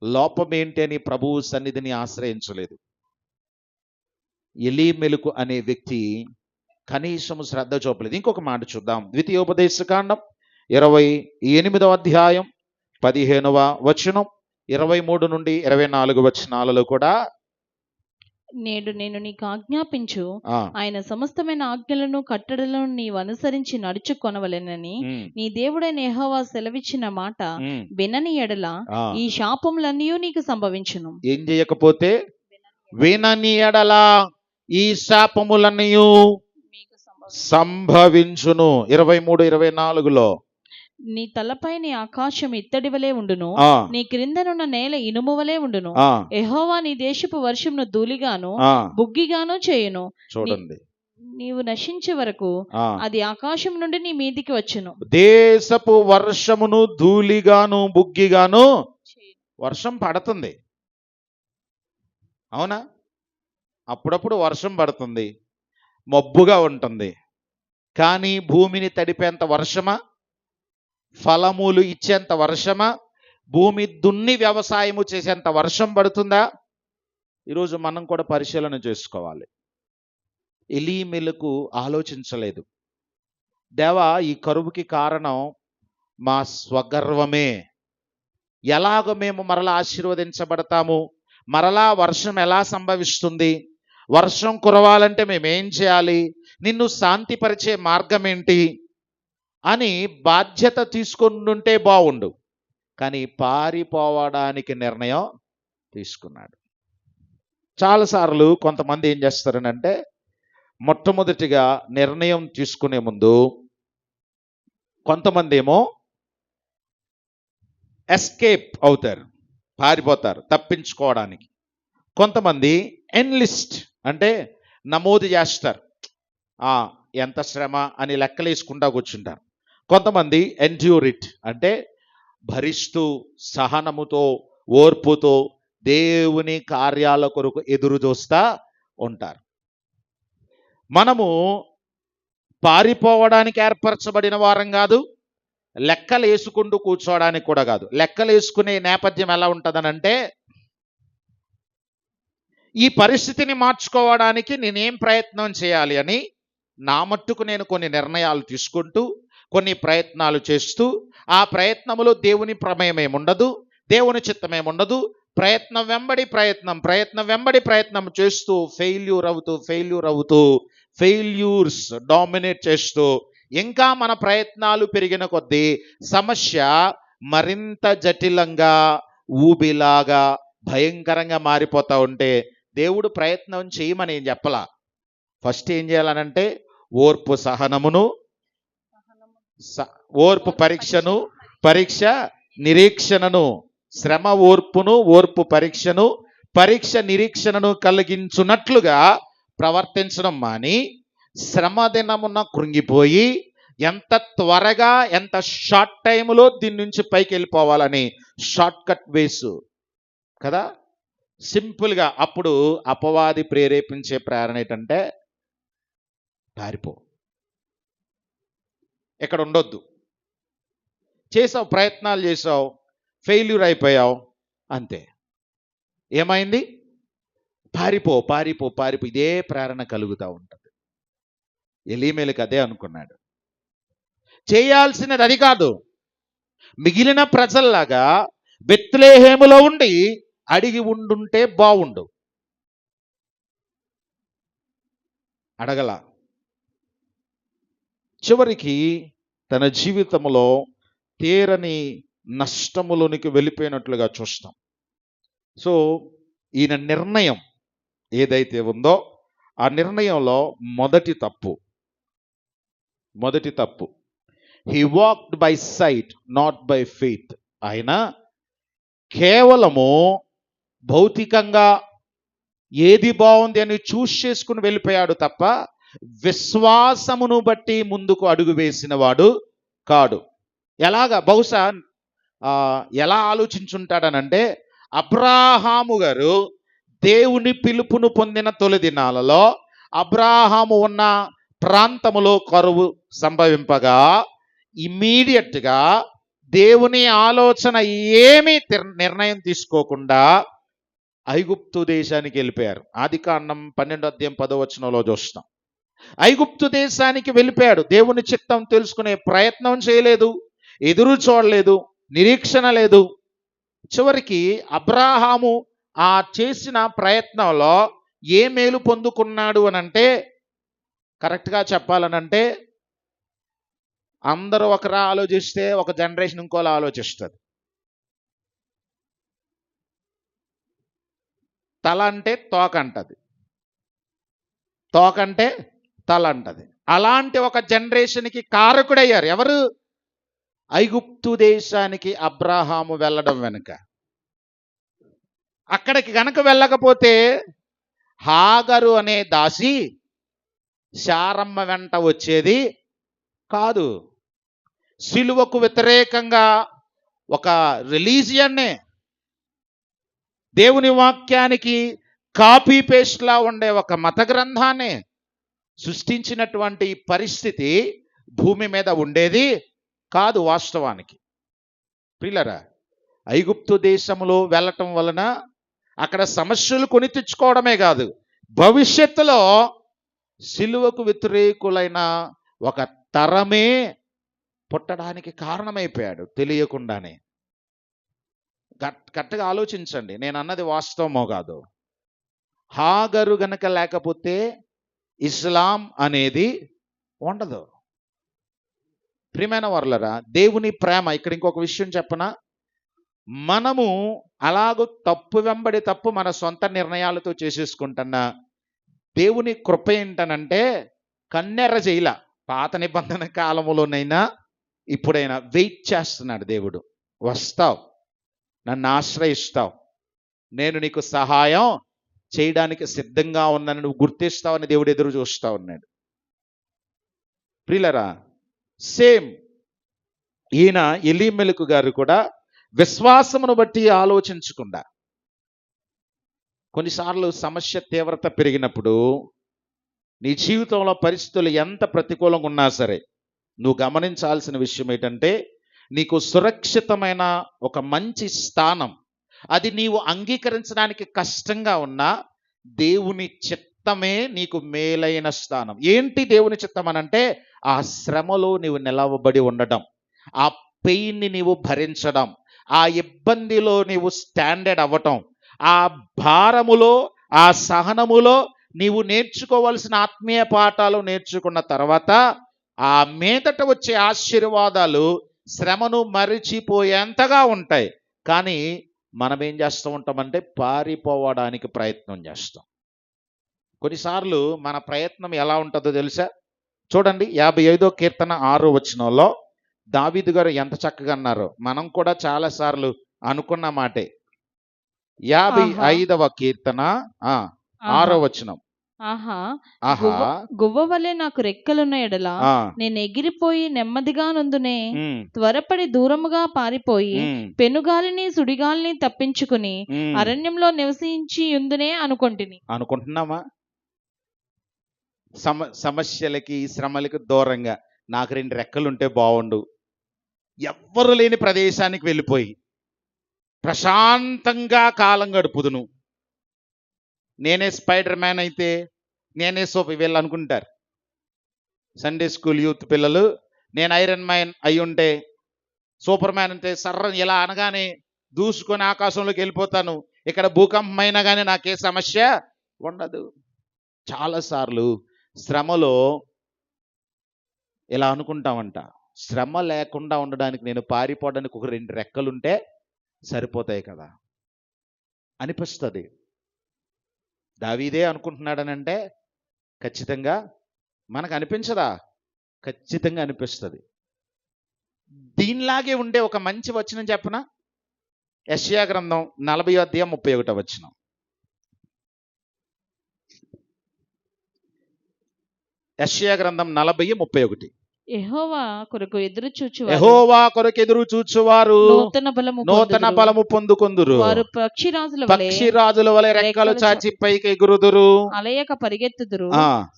లోపం ఏంటి అని ప్రభువు సన్నిధిని ఆశ్రయించలేదు. ఎలీమెలకు అనే వ్యక్తి కనీసం శ్రద్ధ చూపలేదు. ఇంకొక మాట చూద్దాం. ద్వితీయోపదేశకాండం 28వ అధ్యాయం 15వ వచనం, 23 నుండి 24 వచనాలలో కూడా నేడు నేను నీకు ఆజ్ఞాపించు ఆయన సమస్తమైన ఆజ్ఞలను కట్టడలను నీవు అనుసరించి నడుచుకొనవలెనని నీ దేవుడైన యెహోవా సెలవిచ్చిన మాట వినని ఎడల ఈ శాపములన్నీ నీకు సంభవించును. ఏం చేయకపోతే? వినని ఎడల ఈ శాపములన్నీ సంభవించును. 23, 24లో నీ తలపై నీ ఆకాశం ఇత్తడి వలె ఉండును, నీ క్రిందనున్న నేల ఇనుము వలె ఉండును. యెహోవా నీ దేశపు వర్షమును ధూళిగాను బుగ్గిగాను చేయును. చూడండి, నీవు నశించే వరకు అది ఆకాశం నుండి నీ మీదికి వచ్చును. దేశపు వర్షమును ధూళిగాను బుగ్గిగాను వర్షం పడుతుంది. అవునా? అప్పుడప్పుడు వర్షం పడుతుంది, మబ్బుగా ఉంటుంది, కానీ భూమిని తడిపేంత వర్షమా? ఫలములు ఇచ్చేంత వర్షమా? భూమి దున్ని వ్యవసాయము చేసేంత వర్షం పడుతుందా? ఈరోజు మనం కూడా పరిశీలన చేసుకోవాలి. ఎలీమెలకు ఆలోచించలేదు, దేవా ఈ కరువుకి కారణం మా స్వగర్వమే. ఎలాగ మేము మరలా ఆశీర్వదించబడతాము? మరలా వర్షం ఎలా సంభవిస్తుంది? వర్షం కురవాలంటే మేమేం చేయాలి? నిన్ను శాంతిపరిచే మార్గం ఏంటి అని బాధ్యత తీసుకుంటుంటే బాగుండు. కానీ పారిపోవడానికి నిర్ణయం తీసుకున్నాడు. చాలాసార్లు కొంతమంది ఏం చేస్తారనంటే, మొట్టమొదటిగా నిర్ణయం తీసుకునే ముందు కొంతమంది ఏమో ఎస్కేప్ అవుతారు, పారిపోతారు తప్పించుకోవడానికి. కొంతమంది ఎన్లిస్ట్ అంటే నమోదు చేస్తారు, ఎంత శ్రమ అని లెక్కలేసుకుంటా కూర్చుంటారు. కొంతమంది ఎండ్యూర్ ఇట్ అంటే భరిస్తూ సహనముతో ఓర్పుతో దేవుని కార్యాల కొరకు ఎదురు చూస్తా ఉంటారు. మనము పారిపోవడానికి ఏర్పరచబడిన వారం కాదు, లెక్కలు వేసుకుంటూ కూర్చోవడానికి కూడా కాదు. లెక్కలు వేసుకునే నేపథ్యం ఎలా ఉంటుందనంటే, ఈ పరిస్థితిని మార్చుకోవడానికి నేనేం ప్రయత్నం చేయాలి అని నా మట్టుకు నేను కొన్ని నిర్ణయాలు తీసుకుంటూ కొన్ని ప్రయత్నాలు చేస్తూ, ఆ ప్రయత్నములో దేవుని ప్రమేయం ఏముండదు, దేవుని చిత్తం ఏముండదు. ప్రయత్నం వెంబడి ప్రయత్నం చేస్తూ ఫెయిల్యూర్ అవుతూ ఫెయిల్యూర్స్ డామినేట్ చేస్తూ, ఇంకా మన ప్రయత్నాలు పెరిగిన కొద్దీ సమస్య మరింత జటిలంగా ఊబిలాగా భయంకరంగా మారిపోతూ ఉంటే, దేవుడు ప్రయత్నం చేయమని ఏం చెప్పలా. ఫస్ట్ ఏం చేయాలనంటే ఓర్పు సహనమును, ఓర్పు పరీక్ష నిరీక్షణను, శ్రమ ఓర్పును, ఓర్పు పరీక్ష నిరీక్షణను కలిగించున్నట్లుగా ప్రవర్తించడం మాని, శ్రమ దినమున కృంగిపోయి ఎంత త్వరగా ఎంత షార్ట్ టైంలో దీని నుంచి పైకి వెళ్ళిపోవాలని షార్ట్ కట్ వేసు కదా, సింపుల్గా. అప్పుడు అపవాది ప్రేరేపించే ప్రేరణ ఏంటంటే, పారిపో, ఇక్కడ ఉండొద్దు. చేసావు, ప్రయత్నాలు చేసావు, ఫెయిల్యూర్ అయిపోయావు, అంతే. ఏమైంది? పారిపో. ఇదే ప్రేరణ కలుగుతూ ఉంటుంది. ఎలీమెలకు అదే అనుకున్నాడు. చేయాల్సినది అది కాదు. మిగిలిన ప్రజల్లాగా బెత్లెహేములో ఉండి అడిగి ఉండుంటే బాగుండు. అడగల. చివరికి తన జీవితంలో తీరని నష్టములోనికి వెళ్ళిపోయినట్లుగా చూస్తాం. సో ఈయన నిర్ణయం ఏదైతే ఉందో ఆ నిర్ణయంలో మొదటి తప్పు, he walked by sight not by faith. ఆయన కేవలము భౌతికంగా ఏది బాగుంది అని చేసుకుని వెళ్ళిపోయాడు తప్ప విశ్వాసమును బట్టి ముందుకు అడుగు వేసిన వాడు కాడు. ఎలాగా? బహుశా ఎలా ఆలోచించుంటాడనంటే, అబ్రాహాము గారు దేవుని పిలుపును పొందిన తొలి దినాలలో అబ్రాహాము ఉన్న ప్రాంతములో కరువు సంభవింపగా ఇమ్మీడియట్గా దేవుని ఆలోచన ఏమీ నిర్ణయం తీసుకోకుండా ఐగుప్తు దేశానికి వెళ్ళిపోయారు. ఆదికాండం 12:10 చూస్తాం. ఐగుప్తు దేశానికి వెళ్ళిపోయాడు. దేవుని చిత్తం తెలుసుకునే ప్రయత్నం చేయలేదు, ఎదురు చూడలేదు, నిరీక్షణ లేదు. చివరికి అబ్రాహాము ఆ చేసిన ప్రయత్నంలో ఏ మేలు పొందుకున్నాడు అనంటే, కరెక్ట్గా చెప్పాలనంటే, అందరూ ఒకరా ఆలోచిస్తే ఒక జనరేషన్ ఇంకోలా ఆలోచిస్తుంది. తల అంటే తోక అంటది, తోక అంటే తల అంటది. అలాంటి ఒక జనరేషన్కి కారకుడయ్యారు ఎవరు? ఐగుప్తు దేశానికి అబ్రాహాము వెళ్ళడం వెనుక. అక్కడికి గనక వెళ్ళకపోతే హాగరు అనే దాసి శారమ్మ వెంట వచ్చేది కాదు. సిలువకు వ్యతిరేకంగా ఒక రిలీజియన్నే, దేవుని వాక్యానికి కాపీ పేస్ట్లా ఉండే ఒక మత గ్రంథాన్ని సృష్టించినటువంటి పరిస్థితి భూమి మీద ఉండేది కాదు వాస్తవానికి. ప్రియులరా, ఐగుప్తు దేశంలో వెళ్ళటం వలన అక్కడ సమస్యలు కొని తెచ్చుకోవడమే కాదు, భవిష్యత్తులో సిలువకు వ్యతిరేకులైన ఒక తరమే పుట్టడానికి కారణమైపోయాడు తెలియకుండానే. కరెక్ట్గా ఆలోచించండి, నేను అన్నది వాస్తవమో కాదు. హాగరు గనక లేకపోతే ఇస్లాం అనేది ఉండదు. ప్రియమైన వర్లరా, దేవుని ప్రేమ, ఇక్కడ ఇంకొక విషయం చెప్పనా, మనము అలాగూ తప్పు వెంబడి తప్పు మన సొంత నిర్ణయాలతో చేసేసుకుంటున్నా, దేవుని కృప ఏంటనంటే కన్నెర్ర చేయల. పాత నిబంధన కాలంలోనైనా ఇప్పుడైనా వెయిట్ చేస్తున్నాడు దేవుడు. వస్తావు, నన్ను ఆశ్రయిస్తావు, నేను నీకు సహాయం చేయడానికి సిద్ధంగా ఉన్నాను, నువ్వు గుర్తిస్తావని దేవుడు ఎదురు చూస్తూ ఉన్నాడు. ప్రియులరా, సేమ్ ఈయన ఎలీమెలకు గారు కూడా విశ్వాసమును బట్టి ఆలోచించకుండా, కొన్నిసార్లు సమస్య తీవ్రత పెరిగినప్పుడు నీ జీవితంలో పరిస్థితులు ఎంత ప్రతికూలంగా ఉన్నా సరే, నువ్వు గమనించాల్సిన విషయం ఏంటంటే, నీకు సురక్షితమైన ఒక మంచి స్థానం, అది నీవు అంగీకరించడానికి కష్టంగా ఉన్నా దేవుని చిత్తమే నీకు మేలైన స్థానం. ఏంటి దేవుని చిత్తం అనంటే, ఆ శ్రమలో నీవు నిలవబడి ఉండడం, ఆ పెయిన్ని నీవు భరించడం, ఆ ఇబ్బందిలో నీవు స్టాండర్డ్ అవ్వటం, ఆ భారములో ఆ సహనములో నీవు నేర్చుకోవలసిన ఆత్మీయ పాఠాలు నేర్చుకున్న తర్వాత ఆ మీదట వచ్చే ఆశీర్వాదాలు శ్రమను మరిచిపోయేంతగా ఉంటాయి. కానీ మనం ఏం చేస్తూ ఉంటామంటే పారిపోవడానికి ప్రయత్నం చేస్తాం. కొన్నిసార్లు మన ప్రయత్నం ఎలా ఉంటుందో తెలుసా? చూడండి, 55వ కీర్తన 6వ వచనంలో దావీదు గారు ఎంత చక్కగా అన్నారో మనం కూడా చాలా సార్లు అనుకున్న మాటే. 55వ కీర్తన 6వ వచనం. ఆహా, ఆహా, గువ్వ వలె నాకు రెక్కలున్న ఎడల నేను ఎగిరిపోయి నెమ్మదిగా నందునే, త్వరపడి దూరముగా పారిపోయి పెనుగాలిని సుడిగాలిని తప్పించుకుని అరణ్యంలో నివసించి యుందునే అనుకుంటున్నామా? సమస్యలకి శ్రమలకి దూరంగా నాకు 2 రెక్కలుంటే బాగుండు, ఎవ్వరు లేని ప్రదేశానికి వెళ్ళిపోయి ప్రశాంతంగా కాలం గడుపుదును, నేనే స్పైడర్ మ్యాన్ అయితే, నేనే వీళ్ళు అనుకుంటారు. సండే స్కూల్ యూత్ పిల్లలు, నేను ఐరన్ మ్యాన్ అయి ఉంటే, సూపర్ మ్యాన్ అంటే సర్రని ఇలా అనగానే దూసుకొని ఆకాశంలోకి వెళ్ళిపోతాను, ఇక్కడ భూకంపం అయినా కానీ నాకే సమస్య ఉండదు. చాలాసార్లు శ్రమలో ఇలా అనుకుంటామంట, శ్రమ లేకుండా ఉండడానికి నేను పారిపోవడానికి ఒక 2 రెక్కలుంటే సరిపోతాయి కదా అనిపిస్తుంది. దావీదే అనుకుంటున్నాడనంటే ఖచ్చితంగా మనకు అనిపించదా? ఖచ్చితంగా అనిపిస్తుంది. దీనిలాగే ఉండే ఒక మంచి వచనం చెప్పనా? యెషయా గ్రంథం 40వ అధ్యాయం 31వ వచనం. యెషయా గ్రంథం 40:31. యెహోవా కొరకు ఎదురు చూచువారు నూతన బలము పొందుకొందురు, వారు పక్షిరాజుల వలె రెక్కలు చాచి పైకి ఎగురుదురు, అలయక పరిగెత్తుదురు,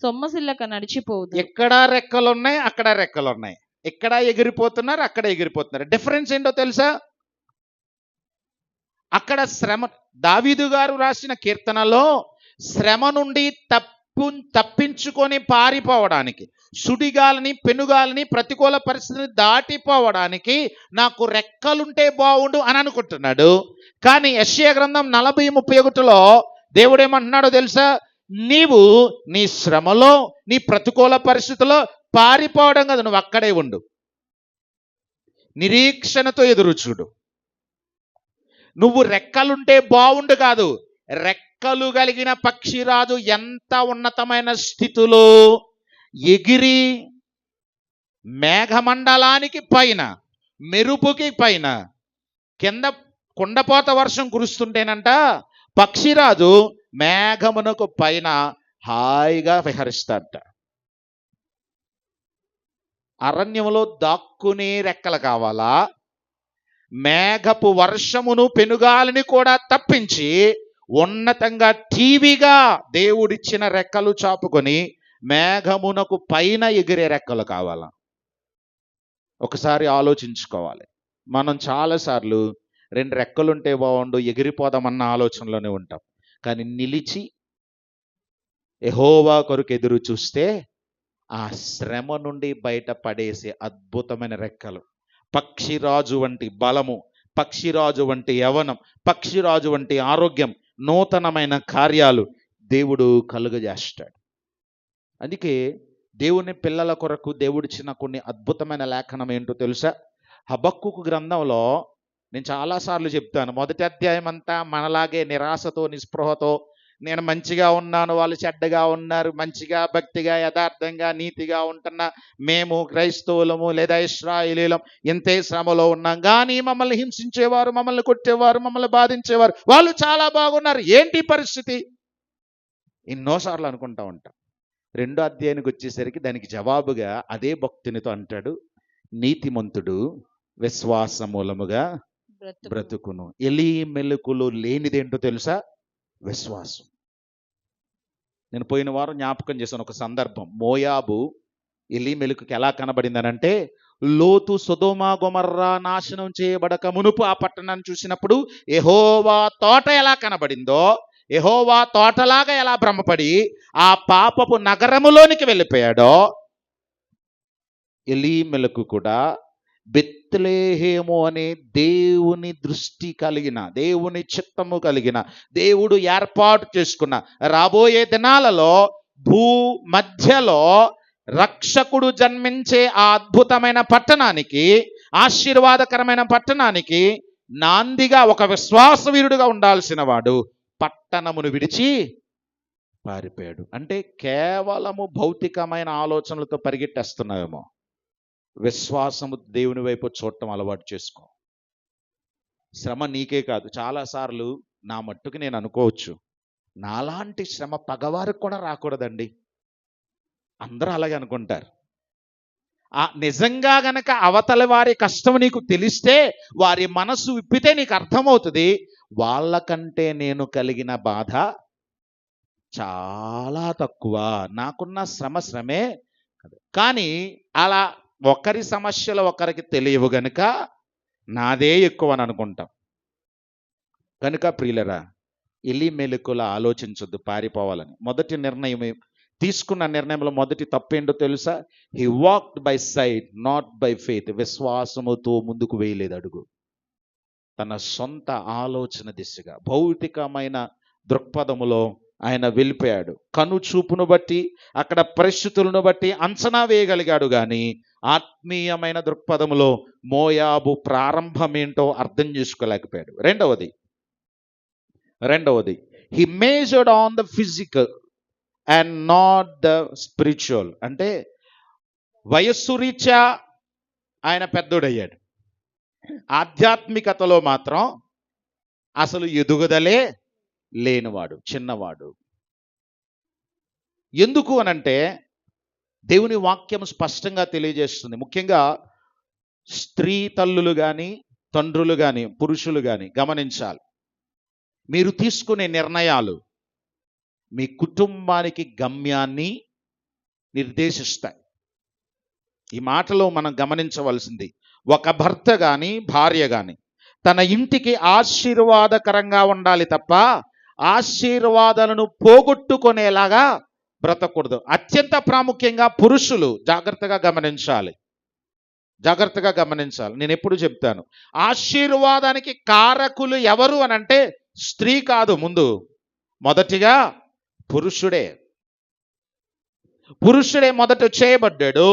సొమ్మసిల్లక నడిచిపోవుదు. ఎక్కడ రెక్కలు ఉన్నాయి అక్కడ రెక్కలు ఉన్నాయి, ఎక్కడ ఎగిరిపోతున్నారు అక్కడ ఎగిరిపోతున్నారు. డిఫరెన్స్ ఏంటో తెలుసా? అక్కడ శ్రమ, దావీదు గారు రాసిన కీర్తనలో శ్రమ నుండి తప్పించుకొని పారిపోవడానికి, సుడిగాలిని పెనుగాలిని ప్రతికూల పరిస్థితిని దాటిపోవడానికి నాకు రెక్కలుంటే బాగుండు అని అనుకుంటున్నాడు. కానీ యెషయా గ్రంథం 40:31లో దేవుడు ఏమంటున్నాడో తెలుసా? నీవు నీ శ్రమలో నీ ప్రతికూల పరిస్థితుల్లో పారిపోవడం కదా, నువ్వు అక్కడే ఉండు, నిరీక్షణతో ఎదురు చూడు. నువ్వు రెక్కలుంటే బాగుండు కాదు, రెక్కలు కలిగిన పక్షిరాజు ఎంత ఉన్నతమైన స్థితిలో ఎగిరి మేఘమండలానికి పైన, మెరుపుకి పైన, కింద కుండపోత వర్షం కురుస్తుంటేనంట పక్షిరాజు మేఘమునకు పైన హాయిగా విహరిస్తాడట. అరణ్యంలో దాక్కునే రెక్కలు కావాలా? మేఘపు వర్షమును పెనుగాలిని కూడా తప్పించి ఉన్నతంగా టీవీగా దేవుడిచ్చిన రెక్కలు చాపుకొని మేఘమునకు పైన ఎగిరే రెక్కలు కావాలా? ఒకసారి ఆలోచించుకోవాలి. మనం చాలాసార్లు 2 రెక్కలుంటే బాగుండు, ఎగిరిపోదామన్న ఆలోచనలోనే ఉంటాం. కానీ నిలిచి యెహోవా కొరకు ఎదురు చూస్తే ఆ శ్రమ నుండి బయటపడేసే అద్భుతమైన రెక్కలు, పక్షిరాజు వంటి బలము, పక్షిరాజు వంటి యవనం, పక్షిరాజు వంటి ఆరోగ్యం, నూతనమైన కార్యాలు దేవుడు కలుగజేస్తాడు. అందుకే దేవుని పిల్లల కొరకు దేవుడిచ్చిన కొన్ని అద్భుతమైన లేఖనం ఏంటో తెలుసా? హబక్కూకు గ్రంథంలో నేను చాలాసార్లు చెప్తాను, మొదటి అధ్యాయం అంతా మనలాగే నిరాశతో, నిస్పృహతో, నేను మంచిగా ఉన్నాను, వాళ్ళు చెడ్డగా ఉన్నారు, మంచిగా భక్తిగా యథార్థంగా నీతిగా ఉంటున్న మేము క్రైస్తవులము లేదా ఇశ్రాయేలీలం ఇంతే శ్రమలో ఉన్నాం, కానీ మమ్మల్ని హింసించేవారు, మమ్మల్ని కొట్టేవారు, మమ్మల్ని బాధించేవారు వాళ్ళు చాలా బాగున్నారు, ఏంటి పరిస్థితి? ఎన్నోసార్లు అనుకుంటా ఉంటాం. 2వ అధ్యాయానికి వచ్చేసరికి దానికి జవాబుగా అదే భక్తునితో అంటాడు, నీతిమంతుడు విశ్వాస మూలముగా బ్రతుకును. ఎలి మెలుకులు లేనిదేంటో తెలుసా? విశ్వాసం. నేను పోయిన వారం జ్ఞాపకం చేశాను ఒక సందర్భం. మోయాబు ఎలి మెలుకుకి ఎలా కనబడిందనంటే, లోతు సొదొమ గొమొర్రా నాశనం చేయబడక మునుపు ఆ పట్టణాన్ని చూసినప్పుడు యెహోవా తోట ఎలా కనబడిందో, యెహోవా తోటలాగా ఎలా భ్రమపడి ఆ పాపపు నగరములోనికి వెళ్ళిపోయాడో, ఎలి మెలకు కూడా బెత్లెహేము అనే దేవుని దృష్టి కలిగిన, దేవుని చిత్తము కలిగిన, దేవుడు ఏర్పాటు చేసుకున్న రాబోయే దినాలలో భూ మధ్యలో రక్షకుడు జన్మించే ఆ అద్భుతమైన పట్టణానికి, ఆశీర్వాదకరమైన పట్టణానికి నాందిగా ఒక విశ్వాసవీరుడుగా ఉండాల్సిన వాడు పట్టణమును విడిచి పారిపోయాడు. అంటే కేవలము భౌతికమైన ఆలోచనలతో పరిగెట్టేస్తున్నావేమో. విశ్వాసము దేవుని వైపు చూడటం అలవాటు చేసుకో. శ్రమ నీకే కాదు, చాలాసార్లు నా మట్టుకు నేను అనుకోవచ్చు, నాలాంటి శ్రమ పగవారికి కూడా రాకూడదండి. అందరూ అలాగే అనుకుంటారు. నిజంగా గనక అవతల వారి కష్టం నీకు తెలిస్తే, వారి మనసు విప్పితే నీకు అర్థమవుతుంది, వాళ్ళకంటే నేను కలిగిన బాధ చాలా తక్కువ, నాకున్న శ్రమే. కానీ అలా ఒకరి సమస్యలు ఒకరికి తెలియవు గనుక నాదే ఎక్కువ అని అనుకుంటాం. కనుక ప్రియులరా, ఎలి మెలుకుల ఆలోచించొద్దు పారిపోవాలని. మొదటి నిర్ణయం తీసుకున్న నిర్ణయంలో మొదటి తప్పేంటో తెలుసా? He walked by sight not by faith. విశ్వాసముతో ముందుకు వేయలేదు అడుగు. తన సొంత ఆలోచన దిశగా భౌతికమైన దృక్పథములో ఆయన వెళ్ళిపోయాడు. కను చూపును బట్టి, అక్కడ పరిస్థితులను బట్టి అంచనా వేయగలిగాడు, కానీ ఆత్మీయమైన దృక్పథములో మోయాబు ప్రారంభం ఏంటో అర్థం చేసుకోలేకపోయాడు. రెండవది he majored on the physical and not the spiritual. అంటే వయస్సు రీత్యా ఆయన పెద్దోడయ్యాడు, ఆధ్యాత్మికతలో మాత్రం అసలు ఎదుగుదలే లేనివాడు, చిన్నవాడు. ఎందుకు అనంటే దేవుని వాక్యం స్పష్టంగా తెలియజేస్తుంది. ముఖ్యంగా స్త్రీ తల్లులు కానీ, తండ్రులు కానీ, పురుషులు కానీ గమనించాలి. మీరు తీసుకునే నిర్ణయాలు మీ కుటుంబానికి గమ్యాన్ని నిర్దేశిస్తాయి. ఈ మాటలో మనం గమనించవలసింది, ఒక భర్త కానీ, భార్య కానీ తన ఇంటికి ఆశీర్వాదకరంగా ఉండాలి తప్ప ఆశీర్వాదాలను పోగొట్టుకునేలాగా బ్రతకూడదు. అత్యంత ప్రాముఖ్యంగా పురుషులు జాగ్రత్తగా గమనించాలి. నేను ఎప్పుడు చెప్తాను, ఆశీర్వాదానికి కారకులు ఎవరు అనంటే స్త్రీ కాదు, మొదటిగా పురుషుడే మొదట చేయబడ్డాడు.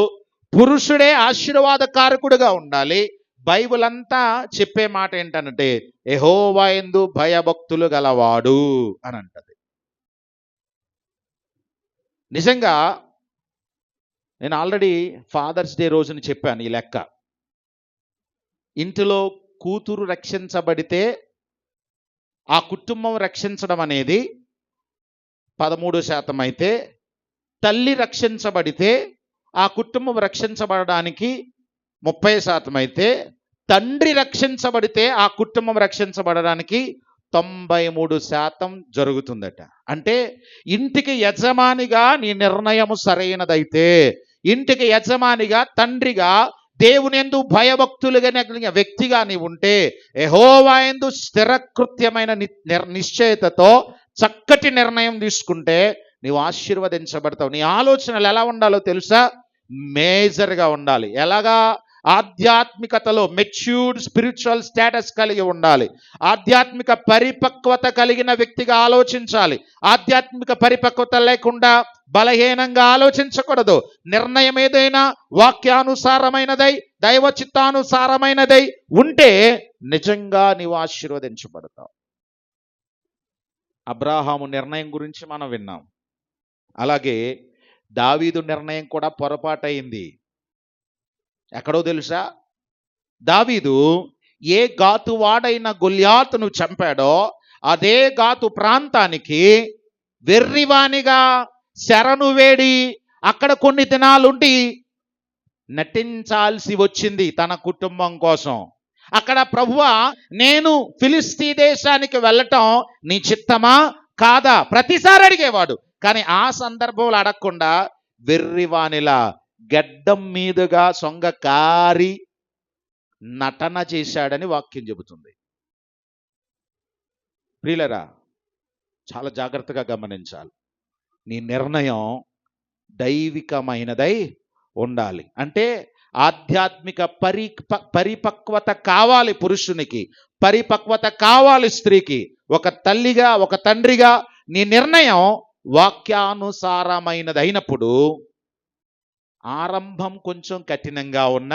పురుషుడే ఆశీర్వాద కారకుడుగా ఉండాలి. బైబిల్ అంతా చెప్పే మాట ఏంటంటే యెహోవా యందు భయభక్తులు గలవాడు అని అంటది. నిజంగా నేను ఆల్రెడీ ఫాదర్స్ డే రోజున చెప్పాను ఈ లెక్క. ఇంటిలో కూతురు రక్షించబడితే ఆ కుటుంబం రక్షించడం అనేది 13% అయితే, తల్లి రక్షించబడితే ఆ కుటుంబం రక్షించబడడానికి 30% అయితే, తండ్రి రక్షించబడితే ఆ కుటుంబం రక్షించబడడానికి 93% జరుగుతుందట. అంటే ఇంటికి యజమానిగా నీ నిర్ణయం సరైనదైతే, ఇంటికి యజమానిగా తండ్రిగా దేవుని యందు భయభక్తులుగా కలిగిన వ్యక్తిగా నీవు ఉంటే, యెహోవా యందు స్థిరకృత్యమైన నిశ్చయతతో చక్కటి నిర్ణయం తీసుకుంటే నీవు ఆశీర్వదించబడతావు. నీ ఆలోచనలు ఎలా ఉండాలో తెలుసా? మేజర్గా ఉండాలి. ఎలాగా? ఆధ్యాత్మికతలో మెచ్యూర్డ్ స్పిరిచువల్ స్టేటస్ కలిగి ఉండాలి. ఆధ్యాత్మిక పరిపక్వత కలిగిన వ్యక్తిగా ఆలోచించాలి. ఆధ్యాత్మిక పరిపక్వత లేకుండా బలహీనంగా ఆలోచించకూడదు. నిర్ణయం ఏదైనా వాక్యానుసారమైనదై దైవ చిత్తానుసారమైనదై ఉంటే నిజంగా నీవు ఆశీర్వదించబడతావు. అబ్రాహాము నిర్ణయం గురించి మనం విన్నాం. అలాగే దావీదు నిర్ణయం కూడా పొరపాటయింది. ఎక్కడో తెలుసా? దావీదు ఏ గాతు వాడైన గొల్యాతును చంపాడో అదే గాతు ప్రాంతానికి వెర్రివానిగా శరణు వేడి అక్కడ కొన్ని దినాలుండి నటించాల్సి వచ్చింది తన కుటుంబం కోసం. అక్కడ ప్రభువా, నేను ఫిలిస్తీ దేశానికి వెళ్ళటం నీ చిత్తమా కాదా ప్రతిసారి అడిగేవాడు. కానీ ఆ సందర్భంలో అడగకుండా వెర్రివానిలా గడ్డం మీదుగా సొంగ కారి నటన చేశాడని వాక్యం చెబుతుంది. ప్రియులరా, చాలా జాగ్రత్తగా గమనించాలి. నీ నిర్ణయం దైవికమైనదై ఉండాలి. అంటే ఆధ్యాత్మిక పరిపక్వత కావాలి పురుషునికి, పరిపక్వత కావాలి స్త్రీకి. ఒక తల్లిగా, ఒక తండ్రిగా నీ నిర్ణయం వాక్యానుసారమైనది అయినప్పుడు, ఆరంభం కొంచెం కఠినంగా ఉన్న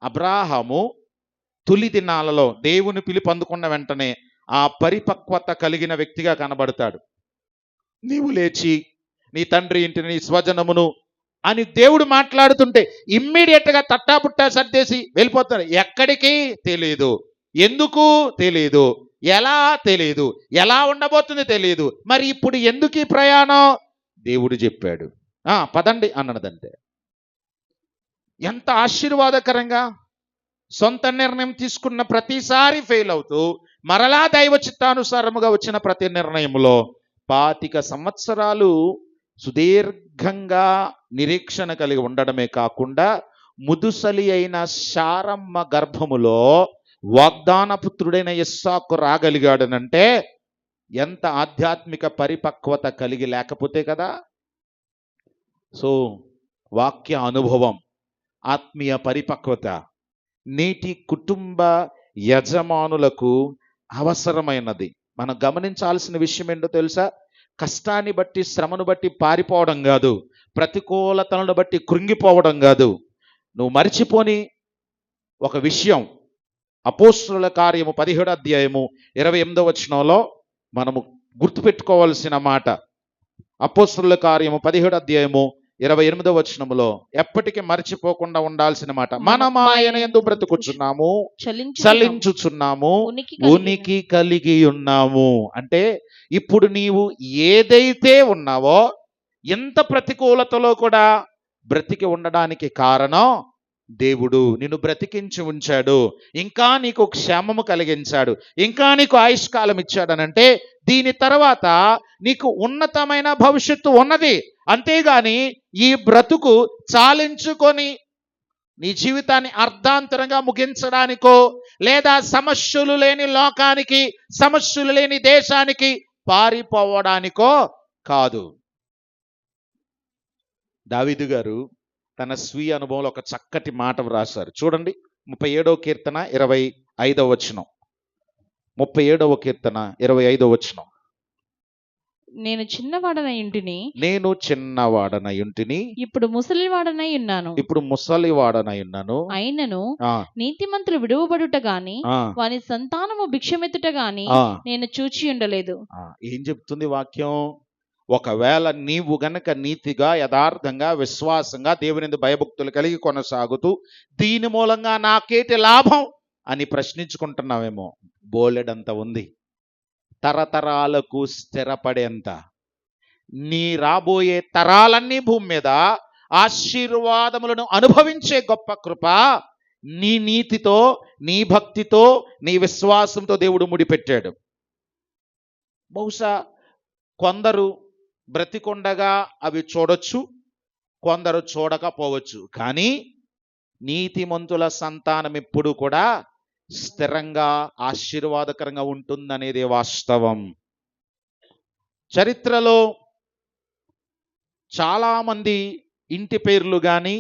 అబ్రాహాము తొలి దినాలలో దేవుని పిలుపు అందుకున్న వెంటనే ఆ పరిపక్వత కలిగిన వ్యక్తిగా కనబడతాడు. నీవు లేచి నీ తండ్రి ఇంటిని, నీ స్వజనమును అని దేవుడు మాట్లాడుతుంటే ఇమ్మీడియట్గా తట్టాపుట్టా సర్దేసి వెళ్ళిపోతాడు. ఎక్కడికి తెలియదు, ఎందుకు తెలియదు, ఎలా తెలియదు, ఎలా ఉండబోతుంది తెలియదు. మరి ఇప్పుడు ఎందుకు ఈ ప్రయాణం? దేవుడు చెప్పాడు, పదండి అన్నదంటే. ఎంత ఆశీర్వాదకరంగా! సొంత నిర్ణయం తీసుకున్న ప్రతిసారి ఫెయిల్ అవుతూ మరలా దైవ చిత్తానుసారముగా వచ్చిన ప్రతి నిర్ణయంలో 25 సంవత్సరాలు సుదీర్ఘంగా నిరీక్షణ కలిగి ఉండడమే కాకుండా ముదుసలి అయిన శారమ్మ గర్భములో వాగ్దాన పుత్రుడైన ఇస్సాకు రాగలిగాడనంటే ఎంత ఆధ్యాత్మిక పరిపక్వత కలిగి లేకపోతే కదా. సో వాక్య అనుభవం, ఆత్మీయ పరిపక్వత నేటి కుటుంబ యజమానులకు అవసరమైనది. మనం గమనించాల్సిన విషయం ఏంటో తెలుసా? కష్టాన్ని బట్టి, శ్రమను బట్టి పారిపోవడం కాదు, ప్రతికూలతలను బట్టి కృంగిపోవడం కాదు. నువ్వు మరిచిపోని ఒక విషయం, అపోస్తుల కార్యము 17వ అధ్యాయము 28వ వచనంలో మనము గుర్తుపెట్టుకోవాల్సిన మాట. అపోస్తుల కార్యము 17వ అధ్యాయము 28వ వచనములో ఎప్పటికీ మర్చిపోకుండా ఉండాల్సిన మాట. మనం ఆయన యందు బ్రతుకుచున్నాము, చలించుచున్నాము, ఉనికి కలిగి ఉన్నాము. అంటే ఇప్పుడు నీవు ఏదైతే ఉన్నావో, ఎంత ప్రతికూలతలో కూడా బ్రతికి ఉండడానికి కారణం దేవుడు నిన్ను బ్రతికించి ఉంచాడు, ఇంకా నీకు క్షేమము కలిగించాడు, ఇంకా నీకు ఆయుష్కాలం ఇచ్చాడనంటే దీని తర్వాత నీకు ఉన్నతమైన భవిష్యత్తు ఉన్నది. అంతేగాని ఈ బ్రతుకు చాలించుకొని నీ జీవితాన్ని అర్ధాంతరంగా ముగించడానికో, లేదా సమస్యలు లేని లోకానికి, సమస్యలు లేని దేశానికి పారిపోవడానికో కాదు. దావీదు గారు తన స్వీయ అనుభవంలో ఒక చక్కటి మాట వ్రాశారు. చూడండి, 37వ కీర్తన 25వ వచనం. 37వ కీర్తన 25వ వచనం. నేను చిన్నవాడనై ఇంటిని ఇప్పుడు ముసలివాడనై ఉన్నాను. అయినను నీతిమంతులు విడువబడుట గాని వాని సంతానము భిక్షమెత్తుట గాని నేను చూచి ఉండలేదు. ఏం చెప్తుంది వాక్యం? ఒకవేళ నీవు గనక నీతిగా, యథార్థంగా, విశ్వాసంగా, దేవుని భయభక్తులు కలిగి కొనసాగుతూ దీని మూలంగా నాకేటి లాభం అని ప్రశ్నించుకుంటున్నావేమో, బోలెడంత ఉంది. తరతరాలకు స్థిరపడేంత, నీ రాబోయే తరాలన్నీ భూమి మీద ఆశీర్వాదములను అనుభవించే గొప్ప కృప నీ నీతితో, నీ భక్తితో, నీ విశ్వాసంతో దేవుడు ముడిపెట్టాడు. బహుశా కొందరు బ్రతికొండగా అవి చూడొచ్చు, కొందరు చూడకపోవచ్చు. కానీ నీతిమంతుల సంతానం ఎప్పుడు కూడా స్థిరంగా ఆశీర్వాదకరంగా ఉంటుందనేది వాస్తవం. చరిత్రలో చాలామంది ఇంటి పేర్లు కానీ,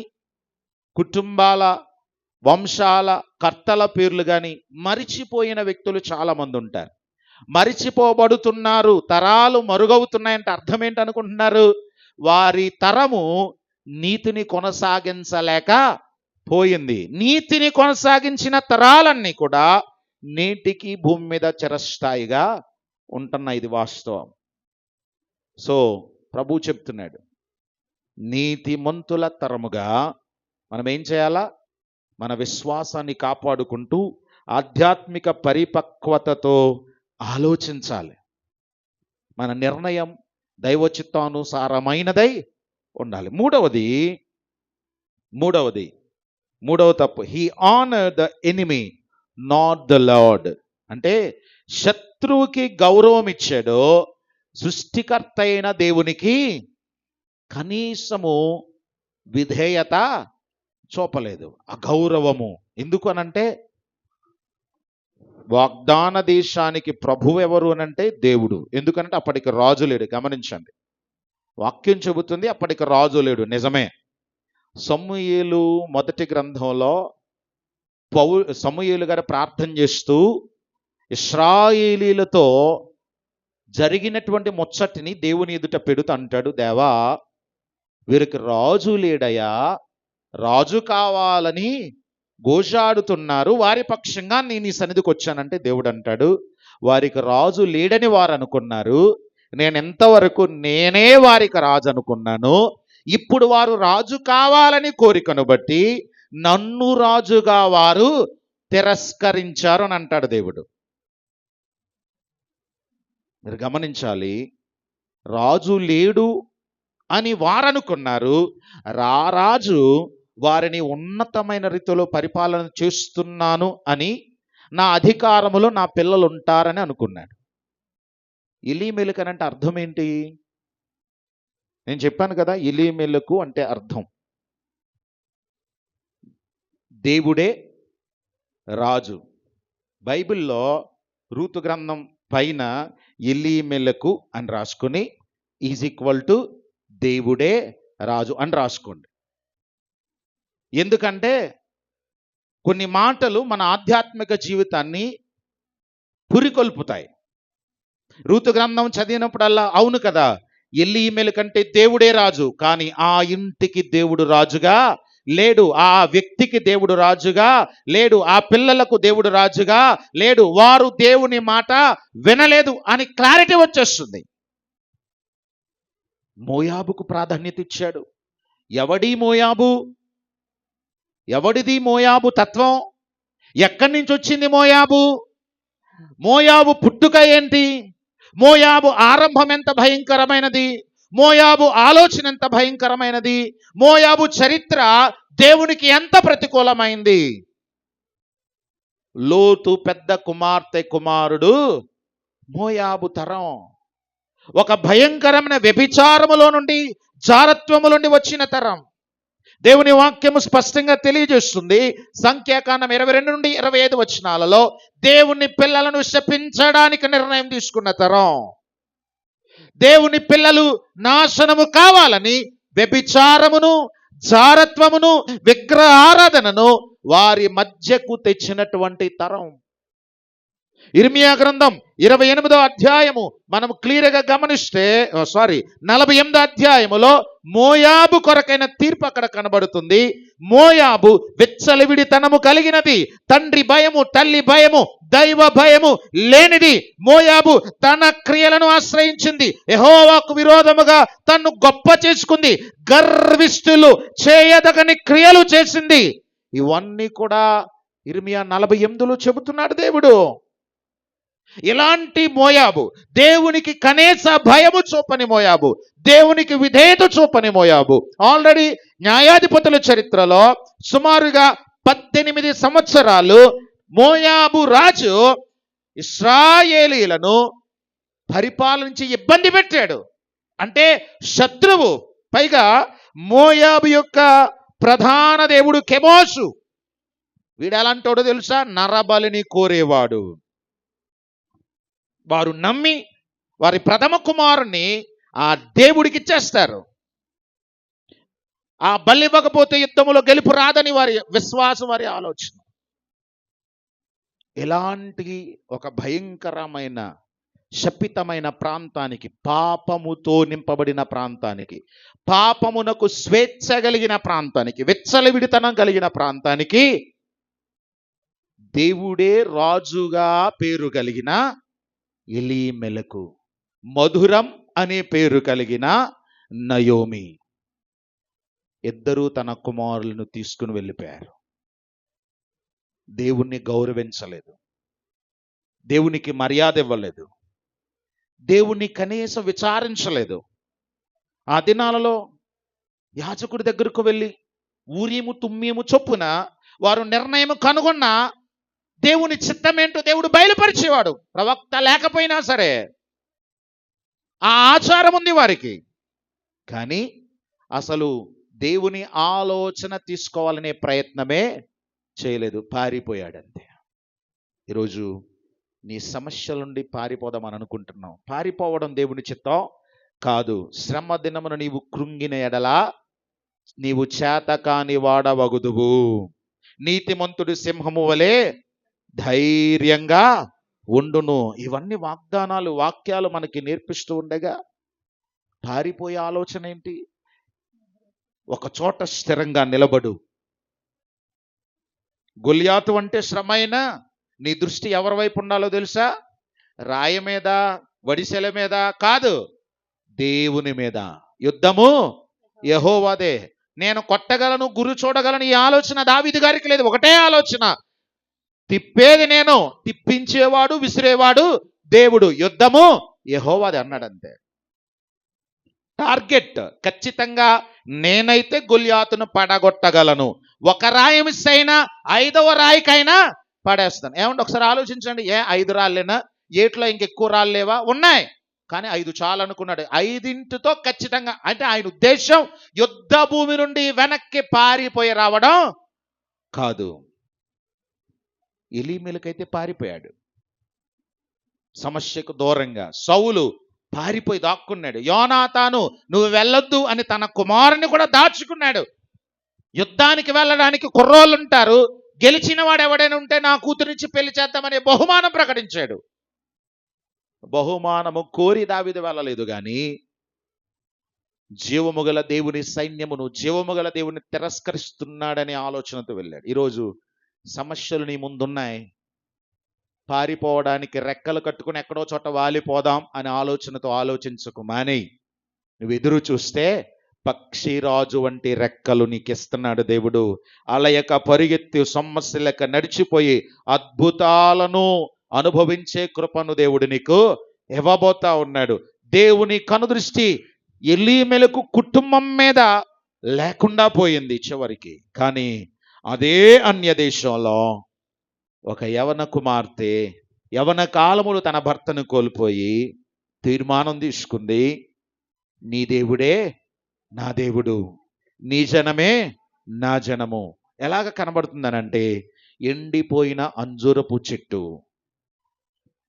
కుటుంబాల వంశాల కర్తల పేర్లు కానీ మరిచిపోయిన వ్యక్తులు చాలామంది ఉంటారు. మరిచిపోబడుతున్నారు, తరాలు మరుగవుతున్నాయంటే అర్థం ఏంటనుకుంటున్నారు? వారి తరము నీతిని కొనసాగించలేక పోయింది. నీతిని కొనసాగించిన తరాలన్నీ కూడా నేటికి భూమి మీద చిరస్థాయిగా ఉంటున్నాయి. ఇది వాస్తవం. సో ప్రభు చెప్తున్నాడు, నీతిమంతుల తరముగా మనం ఏం చేయాలా? మన విశ్వాసాన్ని కాపాడుకుంటూ ఆధ్యాత్మిక పరిపక్వతతో ఆలోచించాలి. మన నిర్ణయం దైవచిత్తానుసారమైనదై ఉండాలి. మూడవ తప్పు, he honour the enemy not the lord. అంటే శత్రువుకి గౌరవం ఇచ్చాడు, సృష్టికర్త అయిన దేవునికి కనీసము విధేయత చూపలేదు. అగౌరవము. ఎందుకు అనంటే, వాగ్దాన దేశానికి ప్రభువు ఎవరు అనంటే దేవుడు. ఎందుకంటే అప్పటికి రాజు లేడు. గమనించండి, వాక్యం చెబుతుంది అప్పటికి రాజు లేడు. నిజమే. సమూయేలు మొదటి గ్రంథంలో సమూయేలు గారు ప్రార్థన చేస్తూ ఇశ్రాయేలీలతో జరిగినటువంటి ముచ్చటిని దేవుని ఎదుట పెడుతూ అంటాడు, దేవా వీరికి రాజు లేడయా, రాజు కావాలని గోజాడుతున్నారు, వారి పక్షంగా నేను ఈ సన్నిధికి వచ్చానంటే దేవుడు అంటాడు, వారికి రాజు లేడని వారు అనుకున్నారు, నేను ఎంతవరకు నేనే వారికి రాజు అనుకున్నాను, ఇప్పుడు వారు రాజు కావాలని కోరికను బట్టి నన్ను రాజుగా వారు తిరస్కరించారు అని అంటాడు దేవుడు. మీరు గమనించాలి, రాజు లేడు అని వారు అనుకున్నారు, రాజు వారిని ఉన్నతమైన రీతిలో పరిపాలన చేస్తున్నాను అని, నా అధికారములో నా పిల్లలు ఉంటారని అనుకున్నాడు. ఎలీమెలకు అంటే అర్థం ఏంటి? నేను చెప్పాను కదా, ఎలీమెలకు అంటే అర్థం దేవుడే రాజు. బైబిల్లో రూతు గ్రంథం పైన ఎలీమెలకు అని రాసుకుని ఈజ్ ఈక్వల్ టు దేవుడే రాజు అని రాసుకోండి. ఎందుకంటే కొన్ని మాటలు మన ఆధ్యాత్మిక జీవితాన్ని పురికొల్పుతాయి. రూతు గ్రంథం చదివినప్పుడల్లా అవును కదా, ఎలీమెలు కంటే దేవుడే రాజు, కానీ ఆ ఇంటికి దేవుడు రాజుగా లేడు, ఆ వ్యక్తికి దేవుడు రాజుగా లేడు, ఆ పిల్లలకు దేవుడు రాజుగా లేడు, వారు దేవుని మాట వినలేదు అని క్లారిటీ వచ్చేస్తుంది. మోయాబుకు ప్రాధాన్యత ఇచ్చాడు. ఎవడిది మోయాబు తత్వం? ఎక్కడి నుంచి వచ్చింది మోయాబు? మోయాబు పుట్టుక ఏంటి? మోయాబు ఆరంభం ఎంత భయంకరమైనది? మోయాబు ఆలోచన ఎంత భయంకరమైనది? మోయాబు చరిత్ర దేవునికి ఎంత ప్రతికూలమైంది? లోతు పెద్ద కుమార్తె కుమారుడు మోయాబు తరం. ఒక భయంకరమైన వ్యభిచారములో నుండి, జారత్వము నుండి వచ్చిన తరం. దేవుని వాక్యము స్పష్టంగా తెలియజేస్తుంది. సంఖ్యాకాండం 22 నుండి 25 వచనాలలో దేవుని పిల్లలను శపించడానికి నిర్ణయం తీసుకున్న తరం. దేవుని పిల్లలు నాశనము కావాలని వ్యభిచారమును, జారత్వమును, విగ్రహ ఆరాధనను వారి మధ్యకు తెచ్చినటువంటి తరం. ఇర్మియా గ్రంథం 28వ అధ్యాయము మనం క్లియర్గా గమనిస్తే 48వ అధ్యాయములో మోయాబు కొరకైన తీర్పు అక్కడ కనబడుతుంది. మోయాబు విచ్చలవిడితనము కలిగినది, తండ్రి భయము, తల్లి భయము, దైవ భయము లేనిది. మోయాబు తన క్రియలను ఆశ్రయించింది, యెహోవాకు విరోధముగా తన్ను గొప్ప చేసుకుంది, గర్విష్ఠులు చేయదగని క్రియలు చేసింది. ఇవన్నీ కూడా ఇర్మియా 48లో చెబుతున్నాడు దేవుడు. ఇలాంటి మోయాబు, దేవునికి కనీస భయము చూపని మోయాబు, దేవునికి విధేయత చూపని మోయాబు, ఆల్రెడీ న్యాయాధిపతుల చరిత్రలో సుమారుగా 18 సంవత్సరాలు మోయాబు రాజు ఇశ్రాయేలీలను పరిపాలించి ఇబ్బంది పెట్టాడు. అంటే శత్రువు. పైగా మోయాబు యొక్క ప్రధాన దేవుడు కెమోషు. వీడు ఎలాంటోడో తెలుసా? నరబలిని కోరేవాడు. వారు నమ్మి వారి ప్రథమ కుమారుని ఆ దేవుడికి ఇచ్చేస్తారు. ఆ బలి ఇవ్వకపోతే యుద్ధములో గెలుపు రాదని వారి విశ్వాసం, వారి ఆలోచన. ఎలాంటి ఒక భయంకరమైన శపితమైన ప్రాంతానికి, పాపముతో నింపబడిన ప్రాంతానికి, పాపమునకు స్వేచ్ఛ కలిగిన ప్రాంతానికి, విచ్చలవిడితనం కలిగిన ప్రాంతానికి దేవుడే రాజుగా పేరు కలిగిన ఎలీమెలకు, మధురం అనే పేరు కలిగిన నయోమి ఇద్దరూ తన కుమారులను తీసుకుని వెళ్ళిపోయారు. దేవుణ్ణి గౌరవించలేదు, దేవునికి మర్యాద ఇవ్వలేదు, దేవుణ్ణి కనీసం విచారించలేదు. ఆ దినాలలో యాజకుడి దగ్గరకు వెళ్ళి ఊరీము తుమ్మీము చొప్పున వారు నిర్ణయం కనుగొన్న దేవుని చిత్తమేంటో దేవుడు బయలుపరిచేవాడు, ప్రవక్త లేకపోయినా సరే. ఆ ఆచారం ఉంది వారికి. కానీ అసలు దేవుని ఆలోచన తీసుకోవాలనే ప్రయత్నమే చేయలేదు, పారిపోయాడంతే. ఈరోజు నీ సమస్యల నుండి పారిపోదామని అనుకుంటున్నావు. పారిపోవడం దేవుని చిత్తం కాదు. శ్రమ దినమున నీవు కృంగిన ఎడలా నీవు చేతకాని వాడవగుదువు. నీతిమంతుడు సింహము వలె ధైర్యంగా ఉండును. ఇవన్నీ వాగ్దానాలు, వాక్యాలు మనకి నేర్పిస్తూ ఉండగా పారిపోయే ఆలోచన ఏంటి? ఒక చోట స్థిరంగా నిలబడు. గొల్యాతు అంటే శ్రమైన నీ దృష్టి ఎవరి వైపు ఉండాలో తెలుసా? రాయి మీద, వడిసెల మీద కాదు, దేవుని మీద. యుద్ధము యెహోవాదే. నేను కొట్టగలను, గురి చూడగలను, ఈ ఆలోచన దావీదు గారికి లేదు. ఒకటే ఆలోచన, తిప్పేది నేను, తిప్పించేవాడు, విసిరేవాడు దేవుడు. యుద్ధము యెహోవాదే అన్నాడంతే. టార్గెట్ ఖచ్చితంగా నేనైతే గొల్యాతును పడగొట్టగలను. ఒక రాయి మిస్ అయినా 5వ రాయికైనా పడేస్తాను. ఏమంటే ఒకసారి ఆలోచించండి. 5 రాళ్ళేనా? ఏట్లో ఇంకెక్కువ రాళ్ళు లేవా? ఉన్నాయి, కానీ 5 చాలు అనుకున్నాడు. 5తో ఖచ్చితంగా, అంటే ఆయన ఉద్దేశం యుద్ధ భూమి నుండి వెనక్కి పారిపోయి రావడం కాదు. ఎలీమెలకైతే పారిపోయాడు సమస్యకు దూరంగా. సౌలు పారిపోయి దాక్కున్నాడు. యోనాతాను నువ్వు వెళ్ళొద్దు అని తన కుమారుని కూడా దాచుకున్నాడు. యుద్ధానికి వెళ్ళడానికి కుర్రోళ్ళు ఉంటారు, గెలిచిన వాడు ఎవడైనా ఉంటే నా కూతురించి పెళ్లి చేద్దామని బహుమానం ప్రకటించాడు. బహుమానము కోరి దావీదు వెళ్ళలేదు, కానీ జీవము గల దేవుని సైన్యమును, జీవము గల దేవుని తిరస్కరిస్తున్నాడనే ఆలోచనతో వెళ్ళాడు. ఈరోజు సమస్యలు నీ ముందున్నాయి. పారిపోవడానికి రెక్కలు కట్టుకుని ఎక్కడో చోట వాలిపోదాం అనే ఆలోచనతో ఆలోచించకు, మానేయి. నువ్వు ఎదురు చూస్తే పక్షిరాజు వంటి రెక్కలు నీకు ఇస్తున్నాడు దేవుడు. అలయక పరిగెత్తి సమస్యలక నడిచిపోయి అద్భుతాలను అనుభవించే కృపను దేవుడు నీకు ఇవ్వబోతా ఉన్నాడు. దేవుని కనుదృష్టి ఎలీమెలకు కుటుంబం మీద లేకుండా పోయింది చివరికి. కానీ అదే అన్య దేశంలో ఒక యవన కుమార్తె యవన కాలములు తన భర్తను కోల్పోయి తీర్మానం తీసుకుంది, నీ దేవుడే నా దేవుడు, నీ జనమే నా జనము. ఎలాగ కనబడుతుందనంటే, ఎండిపోయిన అంజూరపు చెట్టు,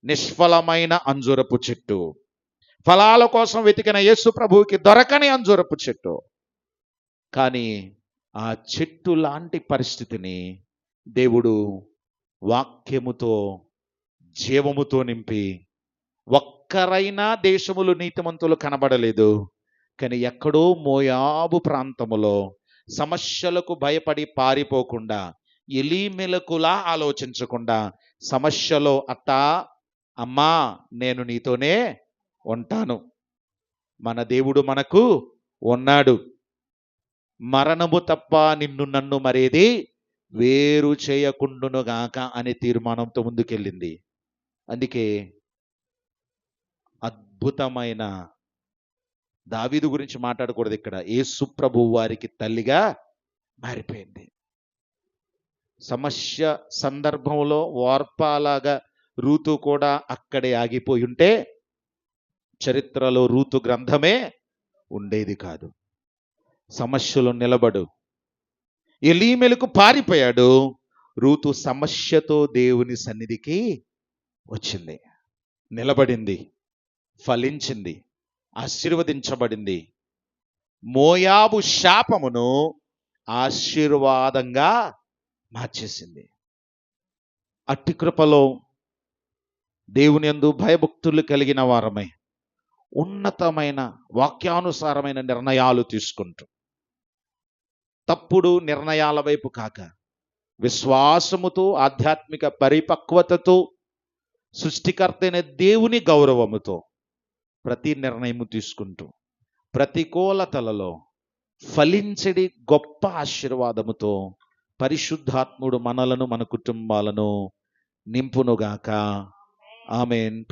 నిష్ఫలమైన అంజూరపు చెట్టు, ఫలాల కోసం వెతికిన యేసు ప్రభువుకి దొరకని అంజూరపు చెట్టు. కానీ ఆ చెట్టు లాంటి పరిస్థితిని దేవుడు వాక్యముతో, జీవముతో నింపి, ఒక్కరైనా దేశములు నీతిమంతులు కనబడలేదు. కానీ ఎక్కడో మోయాబు ప్రాంతములో సమస్యలకు భయపడి పారిపోకుండా, ఎలీమెలకులా ఆలోచించకుండా, సమస్యలో అత్తా, అమ్మా నేను నీతోనే ఉంటాను, మన దేవుడు మనకు ఉన్నాడు, మరణము తప్ప నిన్ను నన్ను మరేది వేరు చేయకుండునుగాక అనే తీర్మానంతో ముందుకెళ్ళింది. అందుకే అద్భుతమైన దావీదు గురించి మాట్లాడకూడదు ఇక్కడ, యేసు ప్రభువు వారికి తల్లిగా మారిపోయింది. సమస్య సందర్భంలో ఓర్పాలాగా రూతు కూడా అక్కడే ఆగిపోయి ఉంటే చరిత్రలో రూతు గ్రంథమే ఉండేది కాదు. సమస్యలు నిలబడు, ఎలీమెలకు పారిపోయాడు. రూతు సమస్యతో దేవుని సన్నిధికి వచ్చింది, నిలబడింది, ఫలించింది, ఆశీర్వదించబడింది. మోయాబు శాపమును ఆశీర్వాదంగా మార్చేసింది. అట్టి కృపలో దేవుని యందు భయభక్తులు కలిగిన వారమై ఉన్నతమైన వాక్యానుసారమైన నిర్ణయాలు తీసుకుంటూ, తప్పుడు నిర్ణయాల వైపు కాక విశ్వాసముతో, ఆధ్యాత్మిక పరిపక్వతతో, సృష్టికర్త అయిన దేవుని గౌరవముతో ప్రతి నిర్ణయము తీసుకుంటూ ప్రతికూలతలలో ఫలించడి గొప్ప ఆశీర్వాదముతో పరిశుద్ధాత్ముడు మనలను, మన కుటుంబాలను నింపునుగాక. ఆమేన్.